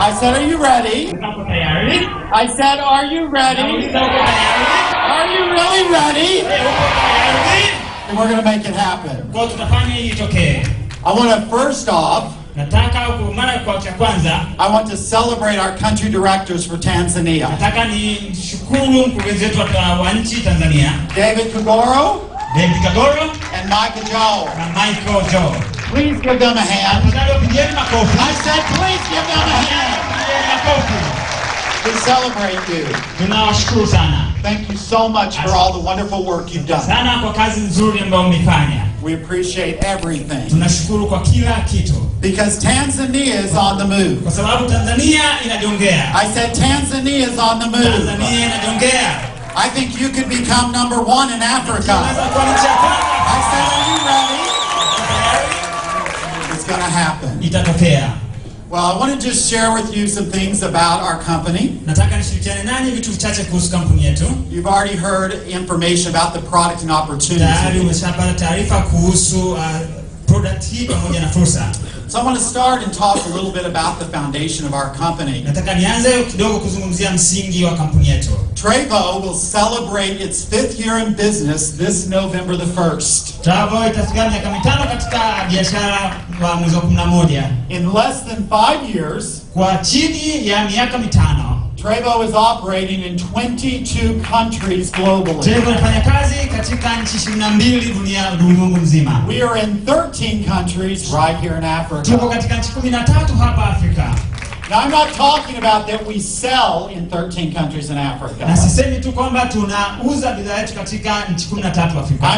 I said, are you ready? I said, are you ready? Are you really ready? And we're going to make it happen. I want to first off, I want to celebrate our country directors for Tanzania. David Kagoro and Michael Joe. Please give them a hand. I said please give them a hand. We celebrate you. Thank you so much for all the wonderful work you've done. We appreciate everything. Because Tanzania is on the move. I said Tanzania is on the move. I think you could become number one in Africa. I said, are you ready? It's going to happen. Well, I want to just share with you some things about our company. You've already heard information about the product and opportunity. So I want to start and talk a little bit about the foundation of our company. Trevo will celebrate its 5th year in business this November the 1st. In less than 5 years, Trevo is operating in 22 countries globally. We are in 13 countries right here in Africa. Now, I'm not talking about that we sell in 13 countries in Africa. I'm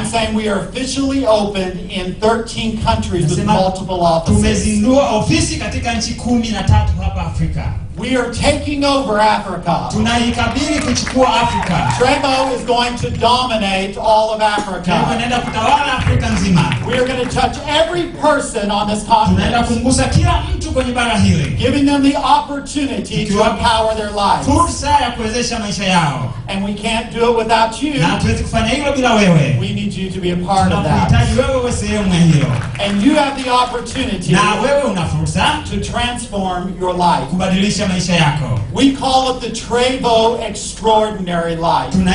saying we are officially open in 13 countries with multiple offices. We are taking over Africa. Trevo is going to dominate all of Africa. We are going to touch every person on this continent, giving them the opportunity to empower their lives. And we can't do it without you. We need you to be a part of that. And you have the opportunity to transform your life. We call it the Trevo Extraordinary Life. Let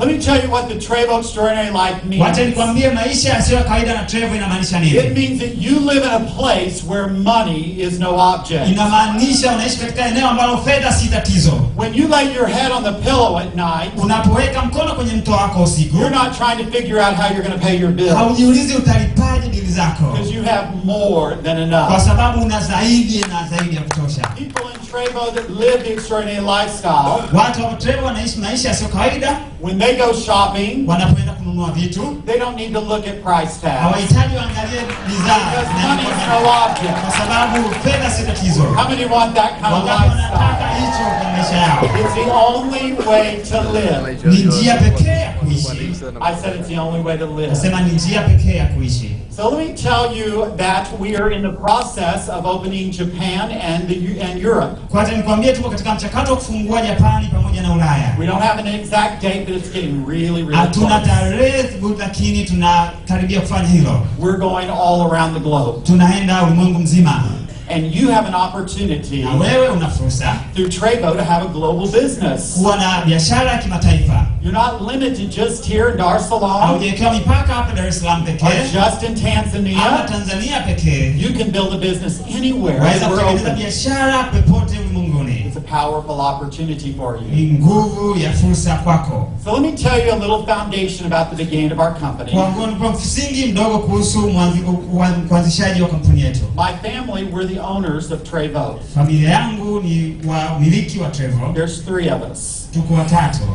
me tell you what the Trevo Extraordinary Life means. It means that you live in a place where money is no object. When you lay your head on the pillow at night, you're not trying to figure out how you're going to pay your bills, because you have more than enough. People in Trevo that live the extraordinary lifestyle, when they go shopping, they don't need to look at price tags, because money is no object. How many want that kind of lifestyle? It's the only way to live. I said it's the only way to live. So let me tell you that we are in the process of opening Japan and Europe. We don't have an exact date, but it's getting really close. We're going all around the globe. And you have an opportunity through Trevo to have a global business. You're not limited just here in Dar es Salaam or just in Tanzania. You can build a business anywhere. We're open. It's a powerful opportunity for you. So let me tell you a little foundation about the beginning of our company. My family, we're the owners of Trevo. There's 3 of us.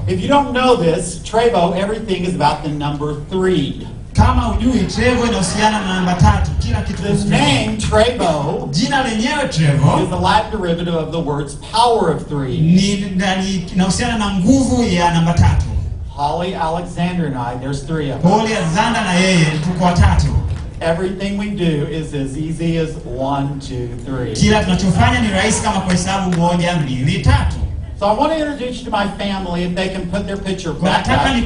If you don't know this, Trevo, everything is about the number 3. The name Trevo is the Latin derivative of the words power of 3. Holly, Alexander, and I, there's 3 of us. Everything we do is as easy as 1, 2, 3. So I want to introduce you to my family, if they can put their picture back up. I'm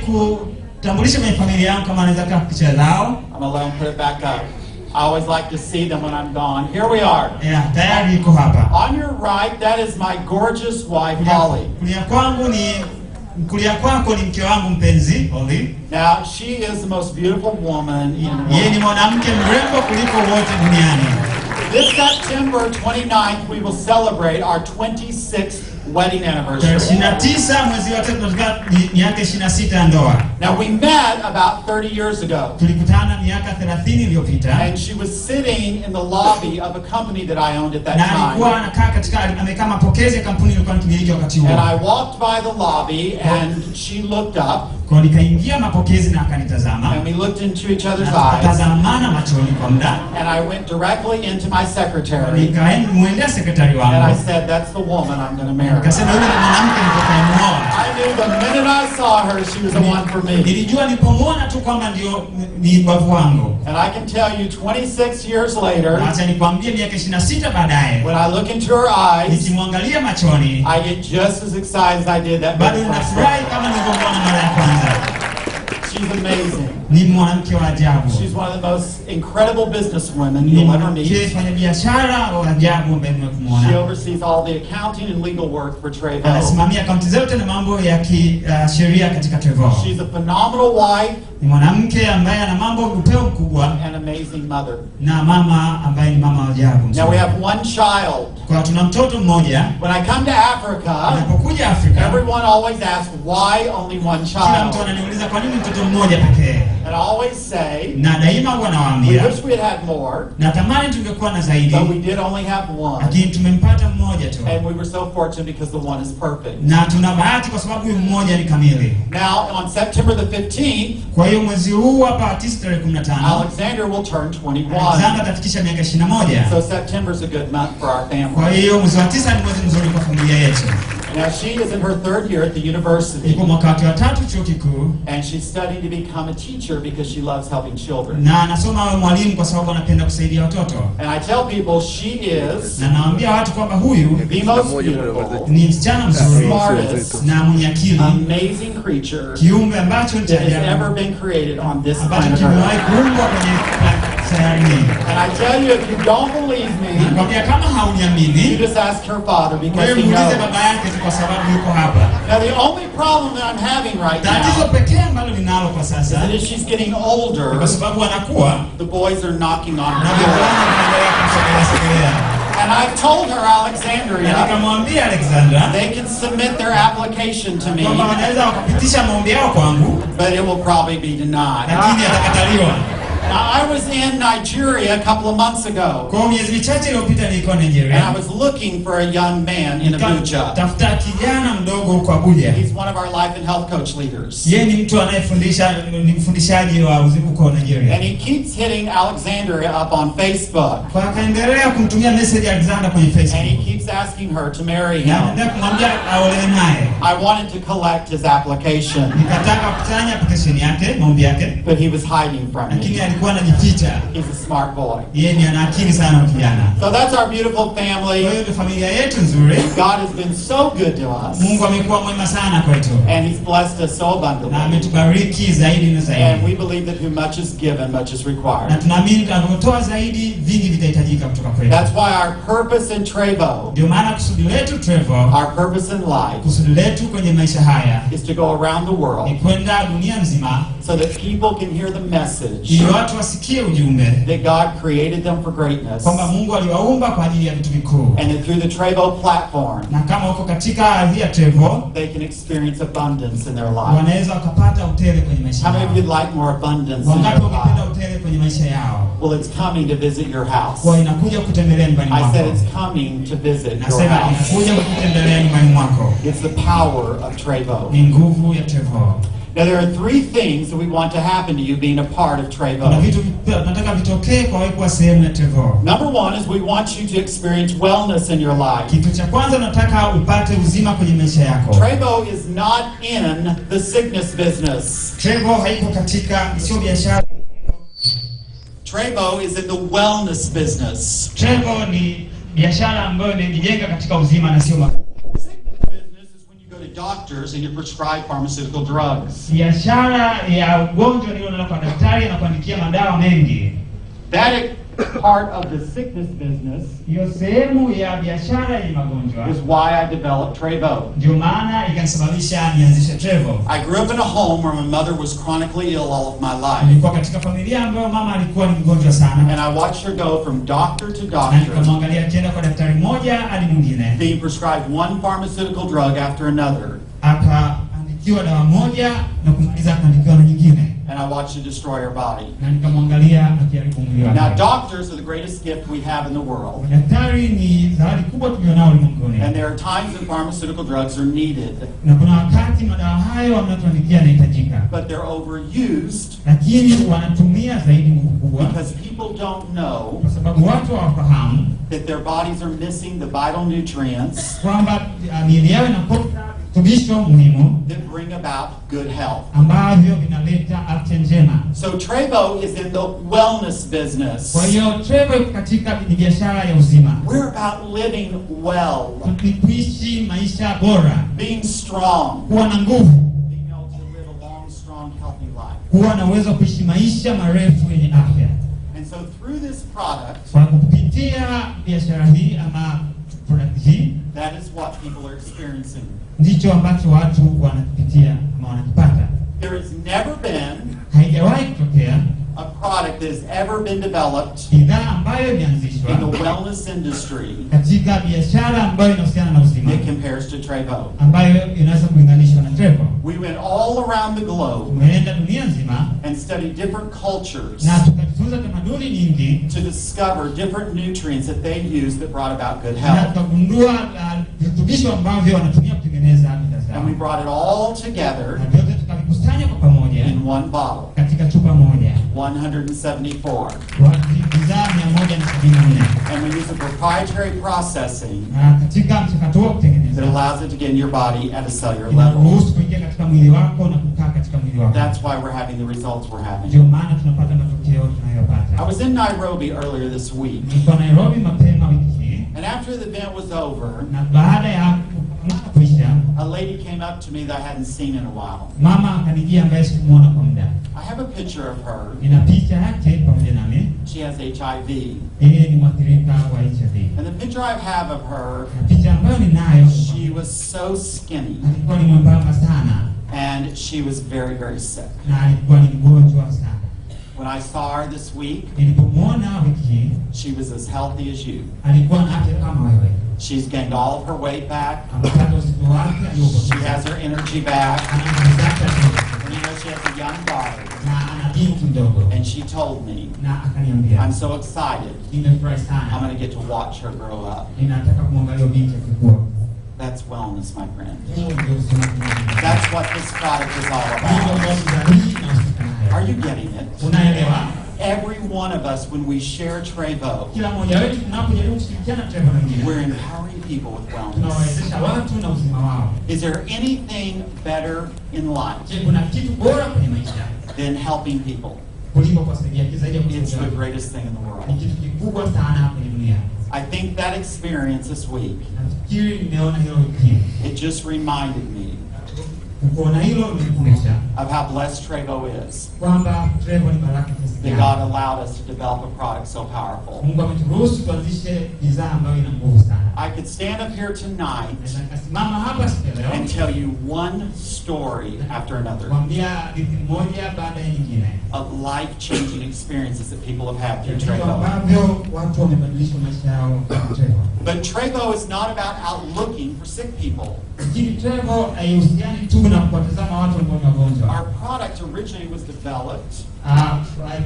going to let them put it back up. I always like to see them when I'm gone. Here we are. Tayari iko hapa. On your right, that is my gorgeous wife, Holly. Kulia kwako ni mke wangu mpenzi, Holly. Now, she is the most beautiful woman in the world. Yeye ni mwanamke mrembo kuliko wote duniani. This September 29th, we will celebrate our 26th wedding anniversary. mwezi wa 3 tunataka miaka 26 ya ndoa. Now, we met about 30 years ago. Tulikutana miaka 30 iliyopita. And she was sitting in the lobby of a company that I owned at that time. Na alikuwa anakaa katika amekaa mapokezi ya kampuni ilikuwa nikimiliki wakati huo. And I walked by the lobby and she looked up. Kwa nikaingia mapokezi na akanitazama. And we looked into each other's eyes. Tazamana machoni kwa muda. And I went directly into my secretary. Nikaenda sekretari wangu. And I said, that's the woman I'm going to marry. Nikasema yule mwanamke nitakayemuoa. I knew the minute I saw her, she was the one for me. Nilijua nilipomwona tu kwamba ndio ni babu wangu. And I can tell you 26 years later. Acha nikwambie miaka 26 baadaye. When I look into her eyes, nikimwangalia machoni, I get just as excited as I did that. Bado nafurahi kama nilipomwona mara ya kwanza. She's amazing. Ni mwanamke wa ajabu. She's one of the most incredible businesswomen you'll ever meet. Yeye fanya biashara wa ajabu ambaye nimekuona. She oversees all the accounting and legal work for Trevo. Anasimamia akaunti zote na mambo ya kisheria katika Trevo. She's a phenomenal wife. Ni mwanamke ambaye ana mambo upeo mkubwa. An amazing mother. Na mama ambaye ni mama wa ajabu. Now we have one child. Kwa tuna mtoto mmoja. When I come to Africa, ninapokuja Afrika, everyone always asks why only one child. Kila mtu ananiuliza kwa nini mtoto mmoja pekee. And I always say, na daima huwa nawaambia, we wish we had more. Natamani tungekuwa na zaidi. But we did only have one. Lakini tumempata mmoja tu. And we were so fortunate because the one is perfect. Na tuna bahati kwa sababu mmoja ni kamili. Now on September the 15th, kwa hiyo mwezi huu hapa tarehe 15, Alexander will turn 21. Alexander atafikisha miaka 21. So September is a good month for our family. Kwa hiyo mwezi wa 9 ni mwezi mzuri kwa familia yetu. Now she is in her 3rd year at the university. Iko mwaka wa 3 chuo kikuu. And she's studying to become a teacher because she loves helping children. Na anasoma awe mwalimu kwa sababu anapenda kusaidia watoto. And I tell people she is. Na naambia watu kwamba huyu the most beautiful, ni msichana mzuri, smartest, na mwenye akili, amazing creature kiumbe ambacho that has ever been created on this planet. Ambacho kimewahi kuumbwa kwenye sayari hii. And I tell you, if you don't believe me, nakwambia kama hauniamini, you just ask her father because he muulize knows. baba yake kwa sababu yuko hapa. Now the only problem that I'm having right now, tatizo pekee ambalo ninalo kwa sasa, is that as she's getting older, kwa sababu anakuwa, the boys are knocking on her door. And I've told her, Alexandria, they can submit their application to me, but it will probably be denied. Now, I was in Nigeria a couple of months ago, and I was looking for a young man in Abuja. He's one of our life and health coach leaders. And he keeps hitting Alexandria up on Facebook. And he keeps asking her to marry him. I wanted to collect his application, but he was hiding from me. He's a smart boy. So that's our beautiful family. God has been so good to us. And He's blessed us so abundantly. And we believe that who much is given, much is required. That's why our purpose in Trevo, our purpose in life, is to go around the world so that people can hear the message that God created them for greatness, and that through the Trevo platform, they can experience abundance in their life. How many of you would like more abundance in your life? Well, it's coming to visit your house. I said it's coming to visit your house. It's the power of Trevo. Now there are 3 things that we want to happen to you being a part of Trevo. Number 1 is we want you to experience wellness in your life. Trevo is not in the sickness business. Trevo is in the wellness business. Doctors and you prescribe pharmaceutical drugs. That part of the sickness business hiyo sehemu ya biashara ya magonjwa is why I developed Trevo. ndio maana ikanisababisha nianzishe Trevo. I grew up in a home where my mother was chronically ill all of my life. Nilikuwa katika familia ambayo mama alikuwa ni mgonjwa sana. And I watched her go from doctor to Na doctor, nikamwangalia akienda kwa daktari mmoja hadi mwingine. being prescribed one pharmaceutical drug after another. Akaandikiwa dawa moja na kumaliza akaandikiwa na nyingine. And I watched it destroy her body. Na nikamwangalia akiharibu mwili wake. Now, doctors are the greatest gift we have in the world. Daktari ni zawadi kubwa tulionao ulimwenguni. And there are times when pharmaceutical drugs are needed. Na kuna wakati madawa hayo wanatuandikia yanahitajika. But they're overused. Lakini wanatumia zaidi nguvu kubwa. Because people don't know. Kwa sababu watu hawafahamu. That their bodies are missing the vital nutrients. Kwamba miili yao inakosa virutubisho muhimu. That bring about good health. Ambavyo vinaleta afya njema. So Trevo is in the wellness business. Kwa hiyo Trevo katika biashara ya uzima. We're about living well. Kuishi maisha bora. Being strong. Kuwa na nguvu. Being able to live a long, strong, healthy life. Kuwa na uwezo kuishi maisha marefu yenye afya. And so through this product, kwa kupitia biashara hii ama product hii, that is what people are experiencing. Ndicho ambacho watu wanapitia ama wanakipata. There has never been haijawahi kutokea a product that has ever been developed bidhaa ambayo imeanzishwa in the wellness industry katika biashara ambayo inahusiana na uzima that compares to Trevo. ambayo inaweza kulinganishwa na Trevo. We went all around the globe Tumeenda dunia nzima and studied different cultures na tukajifunza tamaduni nyingi to discover different nutrients that they use that brought about good na health. tukagundua virutubisho ambavyo wanatumia kutengeneza bidhaa zao. And we brought it all together Na vyote tukavikusanya kwa pamoja in one bottle. katika chupa moja. 174. Bidhaa 174. And we use a proprietary processing Na katika mchakato wa kutengeneza that allows it to get in your body at a cellular level. inaruhusu kuingia katika mwili wako na kukaa katika mwili wako. That's why we're having the results we're having. Ndio maana tunapata matokeo tunayopata. I was in Nairobi earlier this week. Nilikuwa Nairobi mapema wiki hii. And after the event was over, Na baada ya kuisha, a lady came up to me that I hadn't seen in a while. mama akanijia ambaye sikumuona kwa muda. I have a picture of her. Nina picha yake pamoja nami. She has HIV. Yeye ni mwathirika wa HIV. And the picture I have of her, Na picha ambayo ninayo, she was so skinny. alikuwa ni mwembamba sana And she was very, very sick. na alikuwa ni mgonjwa sana. When I saw her this week, Nilipomwona wiki hii, she was as healthy as you. alikuwa na afya kama wewe. She's gained all of her weight back. Amepata uzito wake She aliopoteza. has her energy back. Ana nguvu zake And you know, she has a young daughter. na ana binti mdogo. And she told me, Na akaniambia, I'm so excited. nimefurahi I'm sana. going to get to watch her grow up. Ninataka kumwangalia binti akikua. That's wellness, my friend. Huo ndio uzima tunao. That's what this product is all Hivyo about. ndio bidhaa hii inahusika nayo. Are you getting it? Unaelewa? Every one of us, when we share Trevo, Kila mmoja wetu tunapojaribu kushirikiana Trevo na wengine, we're empowering people with wellness. tunawawezesha watu na uzima wao. Is there anything better in life Je, kuna kitu bora kwenye maisha than helping people? kuliko kuwasaidia zaidi ya It's the kusaidia? greatest thing in the Ni world. kitu kikubwa sana kwenye dunia. I think that experience this week, Nafikiri nimeona hilo wiki hii. it just reminded me Kuona hilo nilikumbusha of how blessed Trevo is. kwamba Trevo ni baraka kiasi That gani. God allowed us to develop a product so powerful. Mungu ameturuhusu tuanzishe bidhaa ambayo ina nguvu sana. I could stand up here tonight Naweza nikasimama hapa siku ya leo and tell you one story after another kuambia hadithi moja baada ya nyingine. of life-changing experiences that people have had through Vitu Trevo. ambavyo watu wamebadilisha maisha yao kwa Trevo. But Trevo is not about out looking for sick people. Lakini Trevo haihusiani tu na kuwatazama watu ambao ni wagonjwa. Our product originally was developed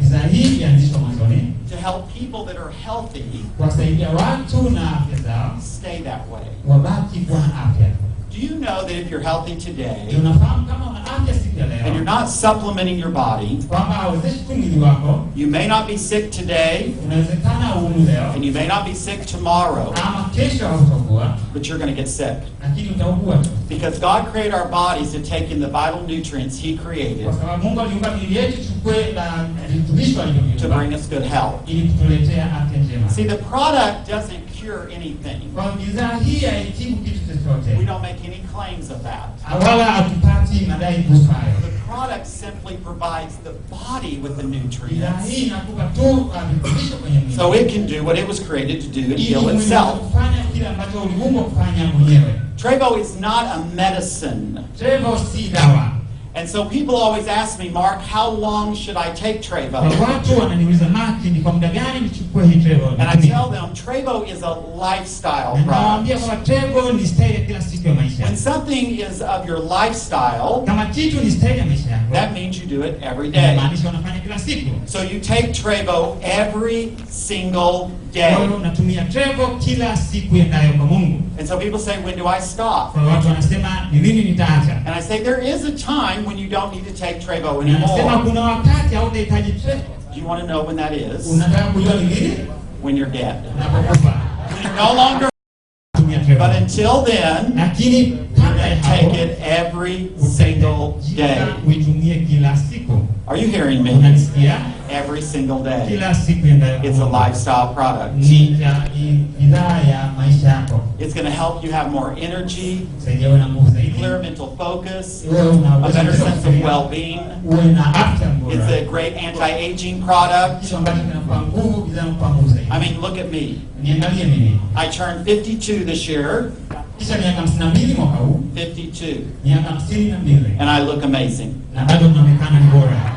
Bidhaa hii ilianzishwa mwanzoni to help people that are healthy kuwasaidia watu na afya zao stay that way. wabaki kuwa na afya. Do you know that if you're healthy today Unafahamu kama una afya siku ya and leo you're not supplementing your body, kwamba hauwezeshi tu mwili wako, you may not be sick today unawezekana uumu leo and you may not be sick tomorrow, ama kesho hautaugua, but you're going to get sick. lakini utaugua tu, Because God created our bodies to take in the vital nutrients He created kwa sababu Mungu aliumba miili yetu chukue na virutubisho to alivyoviumba bring us good health. ili kutuletea afya njema. See, the product doesn't cure anything. Kwa bidhaa hii haitibu kitu We chochote, don't make any claims of that. wala hatupati madai kuhusu hayo. The product simply provides the body with the Bidhaa nutrients hii inakupa tu virutubisho kwenye mwili. so it can do what it was created to do and Ili heal mwili itself. kufanya kile ambacho uliumbwa kufanya mwenyewe. Trevo is not a medicine. Trevo si dawa. And so people always ask me, Mark, how long should I take Trevo? Watu wananiuliza Mark, ni kwa muda gani nichukue hii Trevo? And I tell them, Trevo is a lifestyle Nawaambia product. kwamba Trevo ni style ya kila siku ya maisha. When something is of your lifestyle, Kama kitu ni style ya maisha yako, that means you do it every day. inamaanisha unafanya kila siku. So you take Trevo every single Kwa day. hiyo unatumia Trevo kila siku endayo kwa Mungu. And so people say, when do I stop? Kwa watu wanasema ni lini nitaacha? And I say, there is a time when you don't need to take Trevo Na nasema anymore. kuna wakati hautahitaji Trevo. Do you want to know when that is? Unataka kujua ni lini? When you're dead. Unapokufa. When you're no longer. Tumia Trevo. But until then, Lakini kabla ya hapo, take it every single day. uitumie kila siku. Are you hearing me? Unanisikia? Every single day. Kila siku endayo kwa It's a Mungu. lifestyle product. Ni bidhaa ya maisha yako. It's going to help you have more energy, Saidia uwe na nguvu zaidi. clear mental focus, Uwe una a uwezo better wa sense of kufikiria. well-being. Uwe na afya bora. It's a great anti-aging product. Kitu ambacho kinakupa nguvu, bidhaa inakupa nguvu zaidi. I mean, look at me. Niangalie mimi. I turned 52 this year. Kisha miaka 52 mwaka huu. 52. Miaka 52. And I look amazing. Na bado unaonekana ni bora.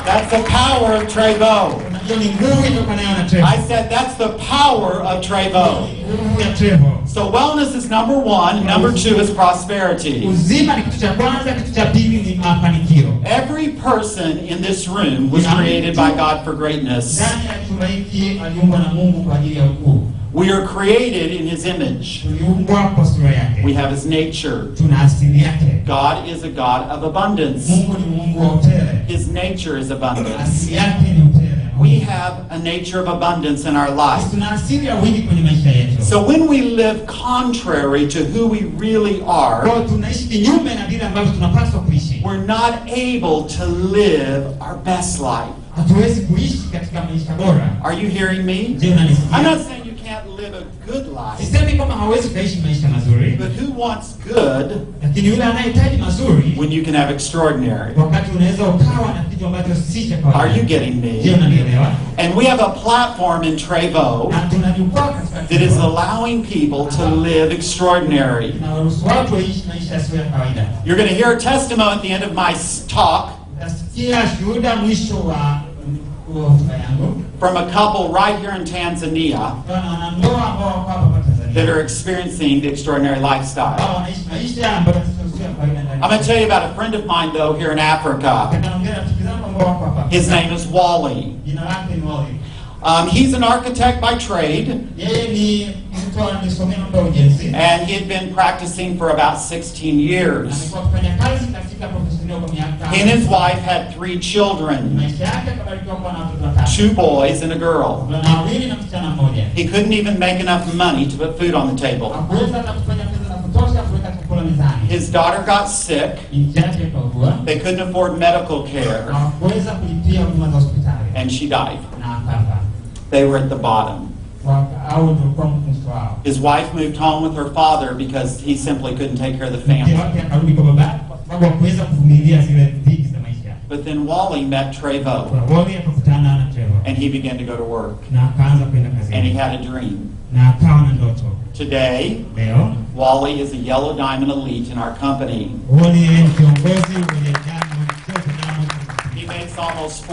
That's the power of Trevo. Unajua ni nguvu itokanayo na Trevo. I said that's the power of Trevo. Nguvu ya Trevo. So wellness is number one. Number two is prosperity. Uzima ni kitu cha kwanza, kitu cha pili ni mafanikio. Every person in this room was created by God for greatness. Ndani ya chumba hiki aliumbwa na Mungu kwa ajili ya ukuu. We are created in His image. Tuliumbwa kwa sura yake. We have His nature. Tuna asili yake. God is a God of abundance. Mungu ni Mungu wa utele. His nature is abundance. Asili yake ni utele. We have a nature of abundance in our life. Tuna asili ya wingi kwenye maisha yetu. So when we live contrary to who we really are, Kwa tunaishi kinyume na vile ambavyo tunapaswa kuishi. we're not able to live our best life. Hatuwezi kuishi katika maisha bora. Are you hearing me? Je, unanisikia? I'm not saying you can't live a good life, Sisemi kwamba hawezi kuishi maisha mazuri, but who wants good lakini yule anayehitaji mazuri when you can have extraordinary? wakati unaweza ukawa na kitu ambacho si cha kawaida. Are you getting Je, me? unanielewa? And we have a platform in Trevo Na tuna jukwaa katika that is allowing people to live extraordinary. na waruhusu watu waishi maisha yasiyo ya kawaida. You're going to hear a testimony at the end of my talk Utasikia shuhuda mwisho wa hotuba yangu from a couple right here in Tanzania kwa wanandoa ambao wako hapa that Tanzania are experiencing the extraordinary ambao lifestyle. wanaishi maisha ambayo sio ya kawaida ndani. I'm going to tell you about a friend of mine, though, here in Africa. Naongea na rafiki zangu ambao wako hapa. His name is Wally. Jina lake ni Wally. He's an architect by trade, Yeye ni mtu anayesomea mambo ya ujenzi. and he had been practicing for about 16 years. Amekuwa akifanya kazi katika professional kwa miaka. He and his wife had 3 children, Maisha yake akabarikiwa kuwa na watoto watatu. 2 boys and a girl. Na wawili na msichana mmoja. He couldn't even make enough money to put food on the table. Hakuweza hata kufanya pesa za kutosha kuweka chakula mezani. His daughter got sick. Binti yake akaugua. They couldn't afford medical care, Hawakuweza kulipia huduma za hospitali. and she died. Na akafa. They were at the bottom. Au ndio mwisho wao. His wife moved home with her father because he simply couldn't take care of the Mke family. wake akarudi kwa baba kwa sababu hakuweza kuvumilia zile dhiki za maisha. But then Wally met Trevo, Kwa Wally akakutana na Trevor. and he began to go to work, Na akaanza kwenda and he kazini. had a dream. Na akawa na ndoto. Today, Leo Wally is a Yellow Diamond Elite in our company. Wally ni kiongozi mwenye damu mtoto. He makes almost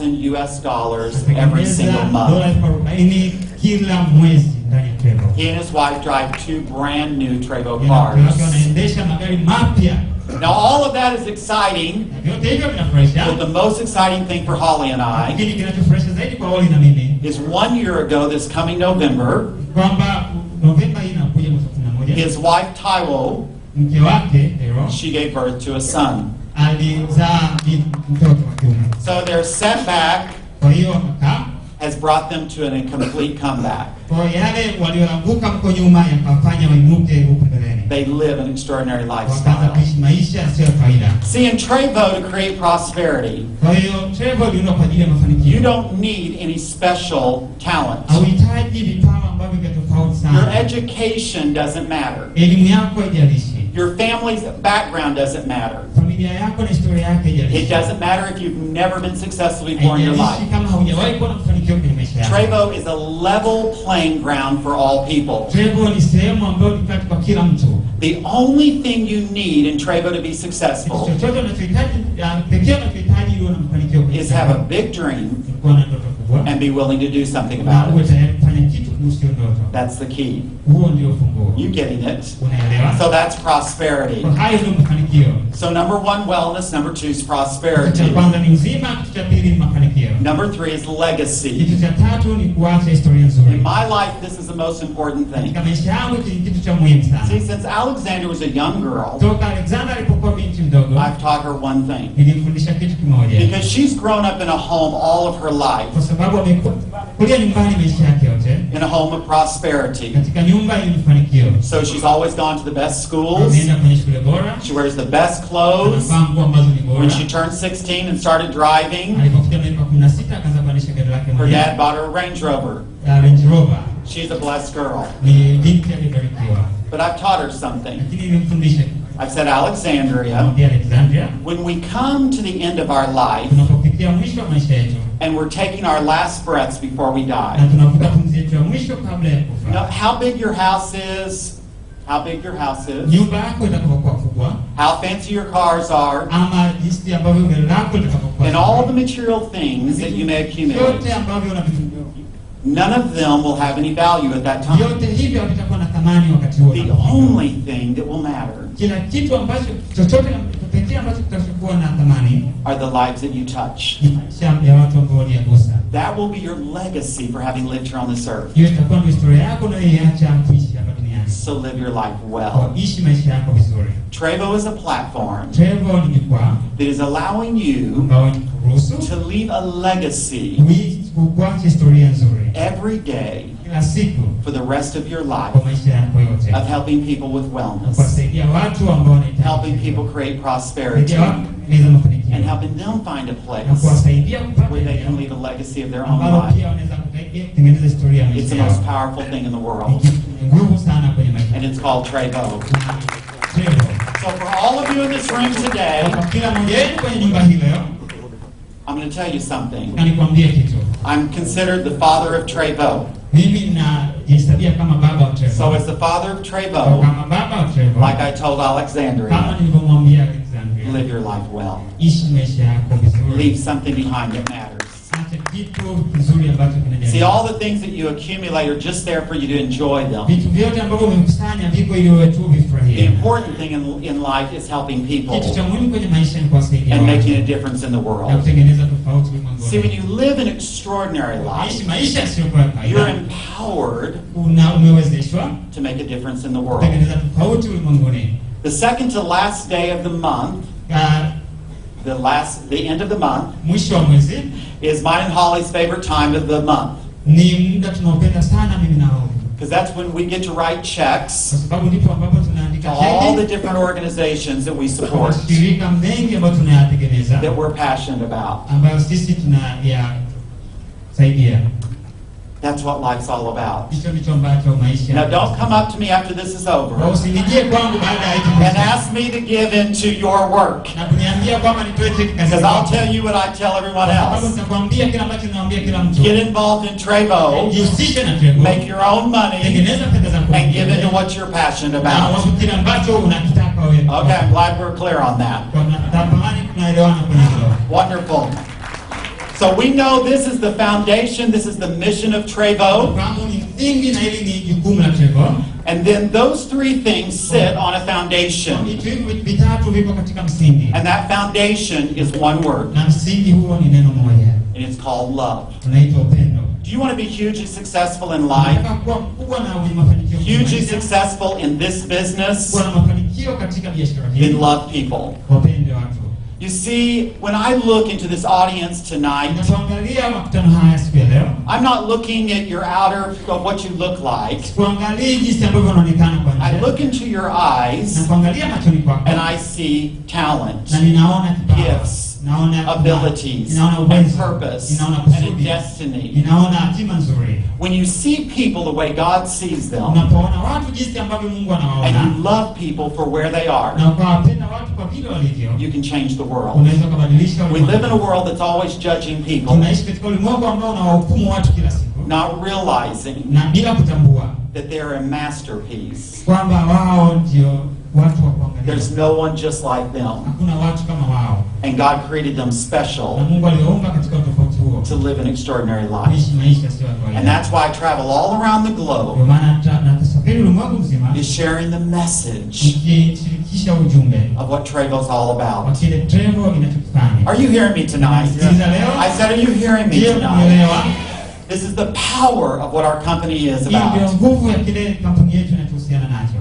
$40,000 every single month. Dola 40 kila mwezi ndani ya Trevor. He and his wife drive 2 brand new Trevo Wake cars. wanaendesha magari mapya. Now, all of that is exciting, Na vyote hivyo vinafurahisha. but the most exciting thing for Holly and I Lakini kinachofurahisha zaidi kwa Wally na mimi is 1 year ago, this coming November, kwamba Novemba hii inakuja mwezi 11. his wife Taiwo, Mke wake Dero she gave birth to a son. alizaa mtoto wa kiume. So their setback Kwa hiyo wakakaa. has brought them to a complete comeback. Kwa yale walioanguka mko nyuma yakawafanya wainuke huko mbeleni. They live an extraordinary Wakaanza lifestyle. kuishi maisha yasiyo ya kawaida. See, in Trevo, to create prosperity, Kwa hiyo Trevor aliundwa kwa ajili ya mafanikio. you don't need any special talent. Hauhitaji vipawa ambavyo vya tofauti Your sana. education doesn't matter. Elimu yako haijalishi. Your family's background doesn't matter. familia yako na historia yake haijalishi. It doesn't matter if you've never been successful before in your Haijalishi life. kama haujawahi kuwa na mafanikio kwenye maisha yako. Trevo is a level playing ground for all people. Trevo ni sehemu ambayo ni kati kwa kila mtu. The only thing you need in Trevo to be successful Chochote unachohitaji pekee unachohitaji ili uwe na mafanikio kwenye is have a big dream kuwa na ndoto kubwa and be willing to do something na about uwe it. tayari kufanya kitu kuhusu hiyo ndoto. That's the key. Huo ndio funguo. You getting it? Unaelewa? So that's prosperity. Kwa hayo ndio mafanikio. So number 1, wellness. Number 2 is Kitu prosperity. cha kwanza ni uzima, kitu cha pili ni mafanikio. Number 3 is legacy. Kitu cha tatu ni kuacha historia nzuri. In my life, this is the most important thing. Katika maisha yangu ni kitu cha muhimu sana. See, since Alexander was a young girl, Toka Alexander alipokuwa binti mdogo, I've taught her one thing. nilimfundisha kitu kimoja. Because she's grown up in a home all of her life, Kwa sababu amekulia nyumbani maisha yake yote, in a home of prosperity. katika nyumba yenye mafanikio. So she's always gone to the best schools. Ameenda kwenye shule bora, She wears the best clothes. anavaa nguo ambazo ni bora. When she turned 16 and started driving, Alipofikia miaka 16 akaanza kuendesha gari lake her mwenyewe. dad bought her a Range Rover. Range Rover. She's a blessed girl. Ni binti aliyebarikiwa. But I've taught her something. Lakini nilimfundisha. I've said, Alexandria, Namwambia Alexandria, when we come to the end of our life tunapofikia mwisho wa maisha yetu and we're taking our last breaths before we na die, tunavuta pumzi yetu ya mwisho kabla ya you know kufa. how big your house is, how big your house is, Nyumba yako itakapokuwa kubwa how fancy your cars are, ama jinsi ambavyo gari lako litakapokuwa and all the material things that you may accumulate, yote ambavyo unavitumia, none of them will have any value at that time. vyote hivyo havitakuwa na thamani wakati huo. The only thing that will matter Kila kitu ambacho chochote pekee ambacho kitakuwa na thamani are the lives that you touch. ni maisha ya watu ambao waliyagusa. That will be your legacy for having lived here on this earth. Hiyo itakuwa ndio historia yako unayoiacha kuishi hapa duniani. So live your life well. Kwa ishi maisha yako vizuri. Trevo is a platform Trevo ni jukwaa that is allowing you ambao ni kuruhusu to leave a legacy kuacha historia nzuri every day kila siku for the rest of your kwa life maisha yako yote, of helping people with wellness, kuwasaidia watu ambao wanahitaji, helping people create prosperity, kusaidia watu kuendeleza mafanikio and helping them find a na place kuwasaidia kupata where they eneo can leave a legacy of their own ambalo life. pia wanaweza kutengeneza historia ya It's maisha the most yao. powerful thing in the Ni world, kitu chenye nguvu sana kwenye maisha. and it's called Trevo. Trevo. So for all of you in this room today, Kwa kila mmoja wenu kwenye nyumba hii leo, I'm going to tell you something. na nikwambie kitu. I'm considered the father of Trevo. Mimi najihesabia kama baba wa Trevo. So as the father of Trevo, Kama baba wa Trevo, like I told kama Alexandria, nilivyomwambia Alexandria, live your life well. ishi maisha yako vizuri. Leave something behind that matters. Acha kitu kizuri ambacho kinajali. See, all the things that you accumulate are just there for you to enjoy them. Vitu vyote ambavyo umekusanya viko ili wewe tu The vifurahie. important thing in life is helping people Kitu cha muhimu kwenye maisha ni kuwasaidia and making a watu difference in the na world. kutengeneza tofauti See, when ulimwenguni. you live an extraordinary Ishi life, maisha yasiyokuwa ya you're kawaida. empowered Umewezeshwa to make a difference in the world. kutengeneza tofauti ulimwenguni. The second to last day of the month, Ah, the end of the month, mwisho wa mwezi is mine and Holly's favorite time of the month. ni muda tunaopenda sana mimi na Holly, Because that's when we get to write checks kwa sababu ndipo ambapo to tunaandika all the cheki different organizations that we kwa support, mashirika mengi ambayo tunayategemeza that we're passionate about. ambayo sisi tunayasaidia. That's what life's all about. Hicho ndicho ambacho maisha. Now, don't come up to me after this is Kwa over usinijie kwangu baada ya hiki and ask me to give into your work. na kuniambia kwamba nitoe cheki kazi Because I'll yako. tell you what I tell everyone Kwa sababu else. nitakwambia kila ambacho ninaambia kila mtu. Get involved in Trevo, Jihusishe na Trevo. make your own money, Tengeneza fedha zako. and give into what you're passionate Na about. wapo kile ambacho unakitaka wewe. Okay, I'm glad we're clear on that. Kwa natamani tunaelewana kwenye hilo. Wonderful. So we know this is the foundation, this is the mission of Trevo, Fahamu ni msingi na hili ni jukumu la Trevo. and then those three things sit on a foundation, Vitu hivi vitatu vipo katika msingi. and that foundation is one word, Na msingi huo ni neno moja. and it's called love. Unaitwa upendo. Do you want to be hugely successful in life? Unataka kuwa mkubwa na wenye mafanikio. Hugely successful in this business? Kuwa na mafanikio katika biashara hii. Then love people. Wapende watu. You see, when I look into this audience tonight, Ninapoangalia makutano haya siku ya leo, I'm not looking at your outer of what you look like. kuangalia jinsi ambavyo unaonekana kwa I nje. look into your Na eyes kuangalia machoni kwako and I see talent, na ninaona kipawa, gifts, abilities and purpose and a destiny. When you see people the way God sees them, and you love people for where they are, you can change the world. We live in a world that's always judging people, not realizing that they're a masterpiece. There's no one just like them. And God created them special to live an extraordinary life. And that's why I travel all around the globe, is sharing the message of what Trevo's all about. Are you hearing me tonight? I said, are you hearing me tonight? This is the power of what our company is about.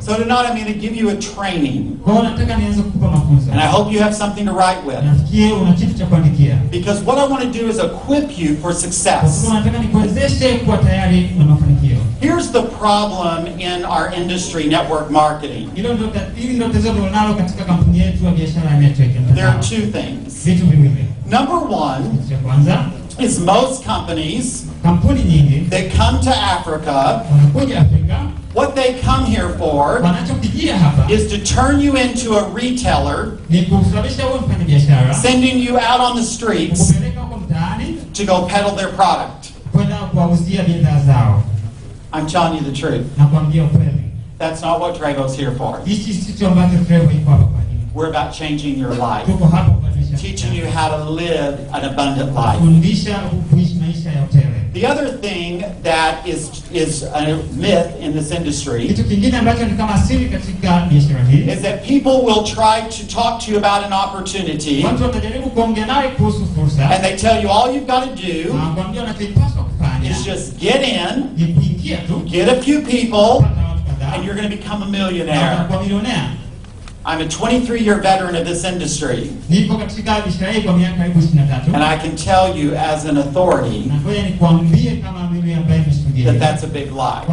So tonight I'm going to give you a training. And I hope you have something to write with. Because what I want to do is equip you for success. Here's the problem in our industry, network marketing. There are two things. Number one is most companies that come to Africa, what they come here for is to turn you into a retailer, sending you out on the streets to go peddle their product. I'm telling you the truth. That's not what Trevo's here for. We're about changing your life, teaching you how to live an abundant life. The other thing that is a myth in this industry is that people will try to talk to you about an opportunity, and they tell you all you've got to do is just get in, get a few people, and you're going to become a millionaire. I'm a 23-year veteran of this industry, and I can tell you as an authority that that's a big lie.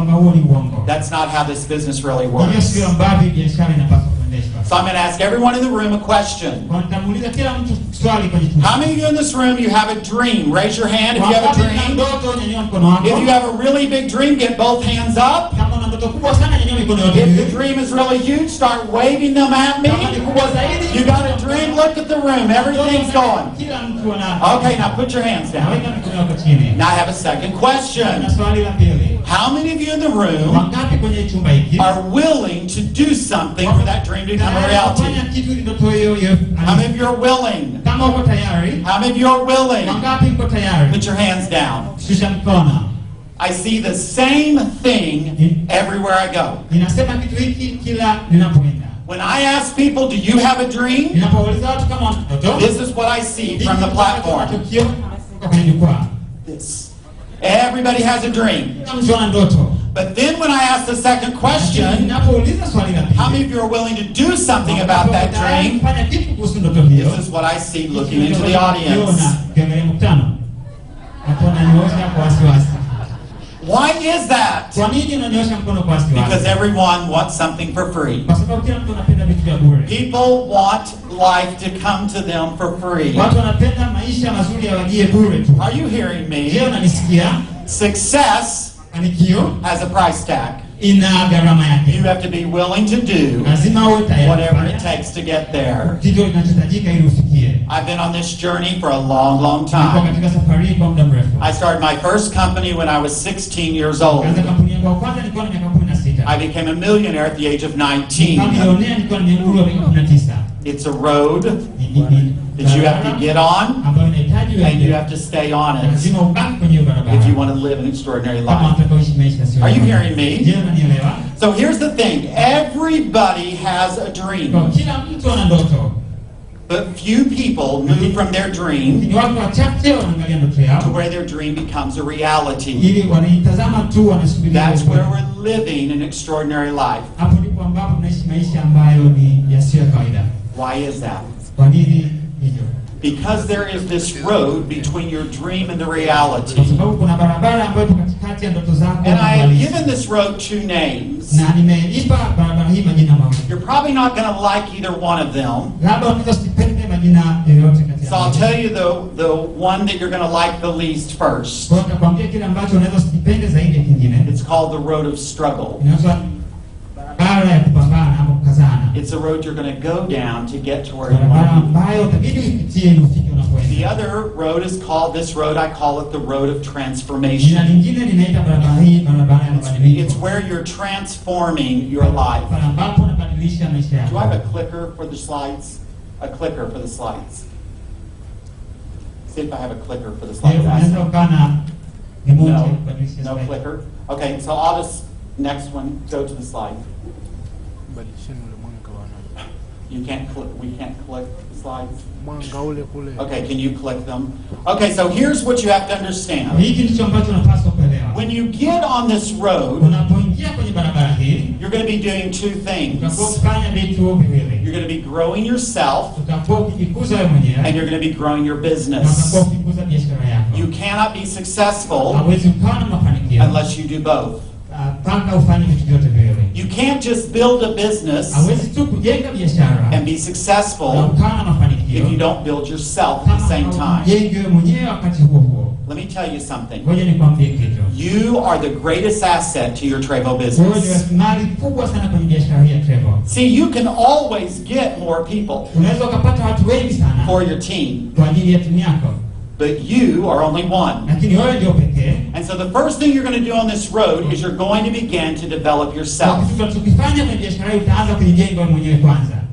That's not how this business really works. So I'm going to ask everyone in the room a question. How many of you in this room, you have a dream? Raise your hand if you have a dream. If you have a really big dream, get both hands up. If the dream is really huge, start waving them at me. You got a dream? Look at the room. Everything's going. Okay, now put your hands down. Now I have a second question. How many of you in the room are willing to do something for that dream to become a reality? How many of you are willing? How many of you are willing? Put your hands down. I see the same thing everywhere I go. When I ask people, do you have a dream? This is what I see from the platform. This. Everybody has a dream. But then when I ask the second question, how many of you are willing to do something about that dream? This is what I see looking into the audience. Why is that? Because everyone wants something for free. People want life to come to them for free. Are you hearing me? Success has a price tag. You have to be willing to do whatever it takes to get there. I've been on this journey for a long, long time. I started my first company when I was 16 years old. I became a millionaire at the age of 19. It's a road that you have to get on, and you have to stay on it if you want to live an extraordinary life. Are you hearing me? So here's the thing. Everybody has a dream. But few people move from their dream to where their dream becomes a reality. That's where we're living an extraordinary life. Why is that? Because there is this road between your dream and the reality. And I have given this road two names. You're probably not going to like either one of them. jina yoyote kati So I'll tell you the one that you're going to like the least first. Kwa nitakwambia kile ambacho unaweza usipende zaidi kingine. It's called the road of struggle. Inaitwa barabara ya kupambana au kukazana. It's a road you're going to go down to get to where you want to be. Ambayo utabidi upitie ili ufike unapoenda. The other road is called, this road I call it the road of transformation. Jina lingine linaita barabara hii barabara ya mabadiliko. It's where you're transforming your life. Pale ambapo unabadilisha maisha yako. Do I have a clicker for the slides? A clicker for the slides. See if I have a clicker for the slides. No clicker. Okay, so I'll just, next one, go to the slide. You can't click, we can't click the slides? Okay, can you click them? Okay, so here's what you have to understand. When you get on this road, you're going to be doing two things. You're going to be growing yourself, and you're going to be growing your business. You cannot be successful unless you do both. You can't just build a business and be successful if you don't build yourself at the same time. Let me tell you something. You are the greatest asset to your Trevo business. See, you can always get more people for your team, but you are only one. And so the first thing you're going to do on this road is you're going to begin to develop yourself.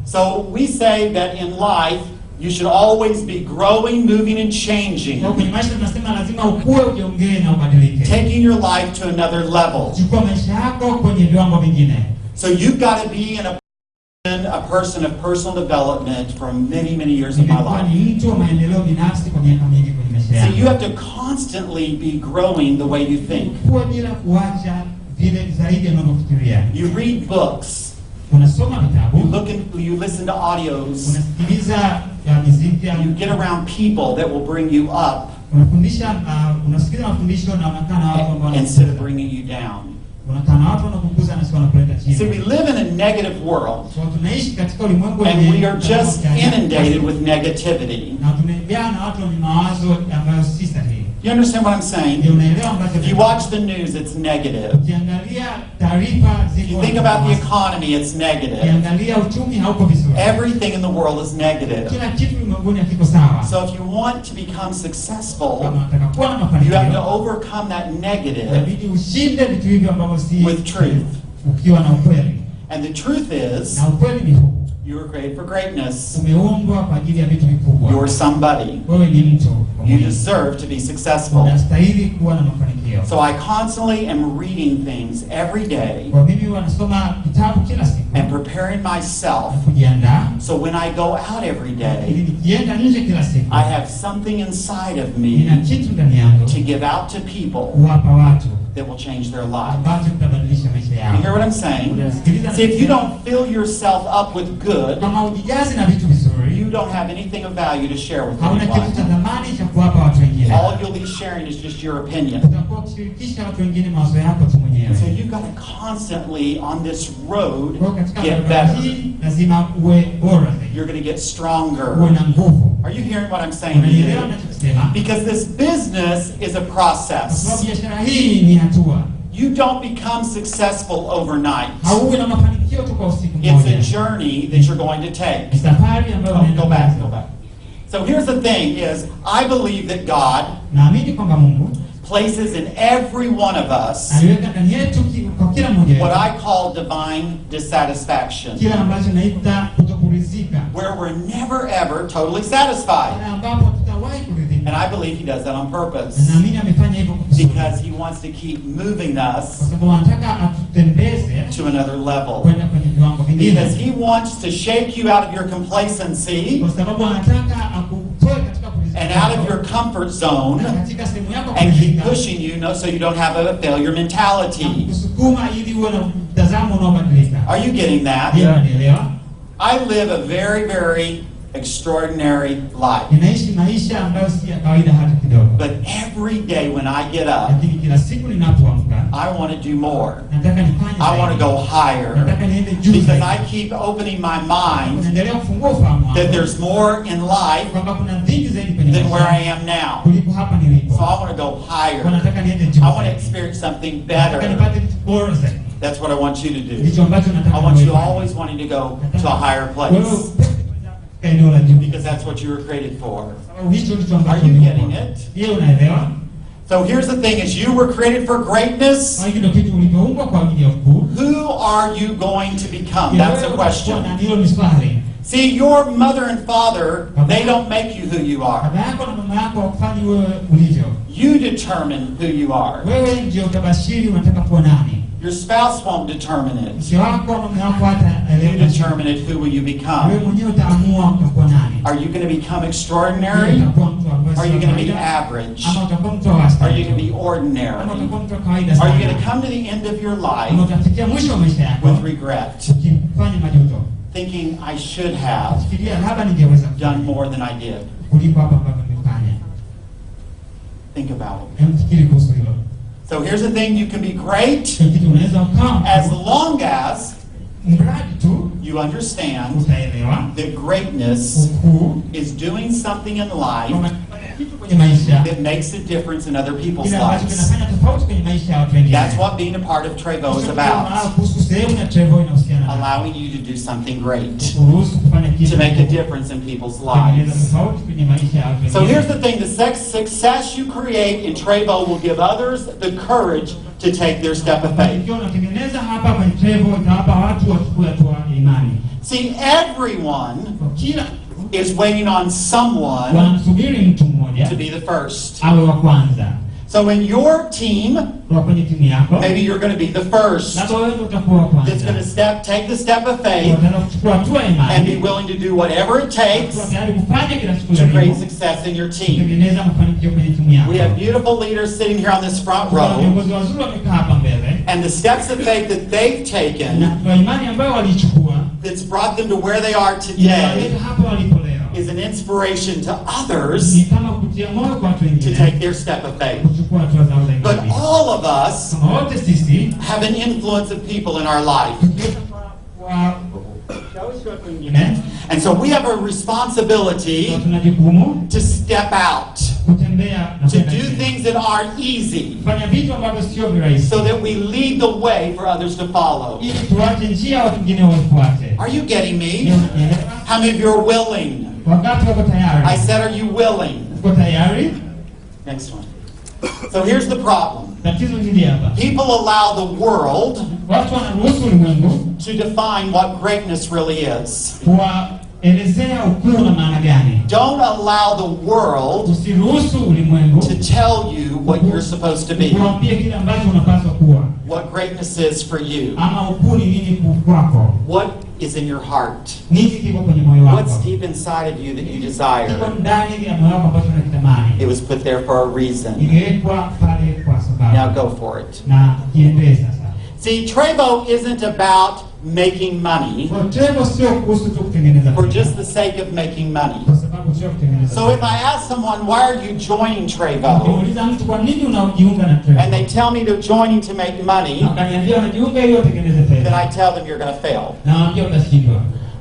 So we say that in life, you should always be growing, moving, and changing. Taking your life to another level. So you've got to be in a person of personal development for many, many years of my life. So you have to constantly be growing the way you think. You read books. You listen to audios. You get around people that will bring you up instead of bringing you down. See, we live in a negative world, and we are just inundated with negativity. You understand what I'm saying? If you watch the news, it's negative. If you think about the economy, it's negative. Everything in the world is negative. So if you want to become successful, you have to overcome that negative with truth. And the truth is, you were created for greatness. You're somebody. You deserve to be successful. So I constantly am reading things every day and preparing myself so when I go out every day, I have something inside of me to give out to people that will change their life. You hear what I'm saying? See, if you don't fill yourself up with good, you don't have anything of value to share with anyone. All you'll be sharing is just your opinion. So you've got to constantly, on this road, get better. You're going to get stronger. Are you hearing what I'm saying to you? Because this business is a process. You don't become successful overnight. It's a journey that you're going to take. Go back. So here's the thing is, I believe that God places in every one of us what I call divine dissatisfaction, where we're never ever totally satisfied. And I believe He does that on purpose, because He wants to keep moving us to another level. Because He wants to shake you out of your complacency and out of your comfort zone and keep pushing you, so you don't have a failure mentality. Are you getting that? I live a very, very extraordinary life. Ninaishi maisha ambayo si ya kawaida hata kidogo. But every day when I get up, Lakini kila siku ninapoamka, I want to do more. nataka nifanye I want to zaidi. go higher. Nataka niende juu Because zaidi. I keep opening my mind Naendelea kufungua ufahamu wangu that there's more in life kwamba kuna vingi zaidi kwenye than where I maisha am now. kuliko hapa nilipo. So I want to go Kwa higher. nataka niende juu I want to zaidi. experience something Nataka better. nipate kitu bora zaidi. That's what I want you to do. Ndicho ambacho nataka I want you niwe. always wanting to go to a higher Wewe place. upende kwenda katika eneo la juu. Because that's what you were created for. Sababu hicho ndicho ambacho Are you nimeumbwa. getting it? Je, unaelewa? So here's the thing, as you were created for greatness, Kwa hiyo ndio kitu ulivyoumbwa kwa ajili ya ukuu. who are you going to become? That's the question. Na hilo ni swali. See, your mother and father, they don't make you who you are. Baba yako na mama yako hawakufanyi wewe ulivyo. You determine who you are. Wewe ndio utabashiri unataka kuwa nani. Your spouse won't determine it. Mke wako na mume wako hata You determine it, who will you wewe become? mwenyewe utaamua utakuwa nani. Are you going to become Wewe extraordinary? utakuwa mtu ambaye Are you si going to be kawaida, average? ama utakuwa mtu wa wastani. Are you going to be Ama ordinary? utakuwa mtu wa kawaida Are you sana. going to come to the end of your Ama life utafikia mwisho wa maisha yako with regret, ukifanya majuto. thinking I should have Fikiria labda ningeweza done more than I did? kuliko hapa ambavyo nimefanya. Think about it. Hebu fikiri kuhusu hilo. So here's the thing, you can be great Kitu unaweza ukawa as long as mradi tu you understand utaelewa that greatness ukuu is doing something in life kwamba kitu kwenye maisha that makes a difference in other people's kile ambacho lives. kinafanya tofauti kwenye maisha ya watu wengine. That's what being a part of Trevo is about. Kuhusu sehemu ya Trevo inahusiana na Allowing you to do something great, kuruhusu kufanya kitu to make a difference in people's kutengeneza lives. tofauti kwenye maisha ya watu So wengine. here's the thing, the success you create in Trevo will give others the courage to take their step of faith. Ukiwa unatengeneza hapa kwenye Trevo itawapa watu wachukue hatua ya imani. See, everyone Kwa kila is waiting on someone wanamsubiri mtu mmoja to be the first. awe wa kwanza. So in your team, Kwa kwenye timu yako maybe you're going to be the first labda wewe utakuwa wa that's going kwanza. to take the step of faith Utaenda kuchukua hatua ya and be imani. willing to do whatever it takes Utakuwa tayari kufanya kila siku to ya create leo success in your team. kutengeneza mafanikio kwenye timu yako. We have beautiful leaders sitting here on this front Kuna row, viongozi wazuri wamekaa hapa mbele and the steps of faith that they've taken na kwa imani ambayo walichukua that's brought them to where they are today inawaleta hapa walipo leo. is an inspiration to others Ni kama kutia moyo kwa watu to wengine take their step of faith. kuchukua hatua zao za But imani. all of us Kama wote sisi have an influence of people in our life. tukiweza kushawishi watu wengine, And so we have a responsibility na tuna jukumu to step out, kutembea na to kwenda do nje. things that are easy, Kufanya vitu ambavyo sio virahisi so that we lead the way for others to follow. ili tuache njia watu wengine wafuate. Are you getting Je, me? unanielewa? How many of you are willing? Wangapi wako I tayari? said, are you willing? Uko tayari? Next one. So here's the problem. Tatizo hili hapa. People allow the world Watu wanaruhusu ulimwengu to define what greatness really is. kuwaelezea ukuu na maana gani. Don't allow the world Usiruhusu ulimwengu to tell you what you're supposed to be, kuambia kile ambacho unapaswa kuwa, what greatness is for you, ama ukuu ni nini kwako, what is in your heart, nini kiko kwenye moyo what's wako, deep inside of you that you desire. kiko ndani ya moyo wako ambacho unakitamani. It was put there for a reason. Imewekwa pale kwa Now sababu, go for it. na kiendee sasa. See, Trevo isn't about making money Kwa Trevo sio kuhusu tu kutengeneza for pesa, just the sake of making money. kwa sababu sio kutengeneza So if I ask someone, why are you joining Trevo? Ukiuliza mtu kwa nini unajiunga na Trevo, And they tell me they're joining to make money, akaniambia unajiunga ili utengeneze then pesa, I tell them you're going to fail. na waambia utashindwa.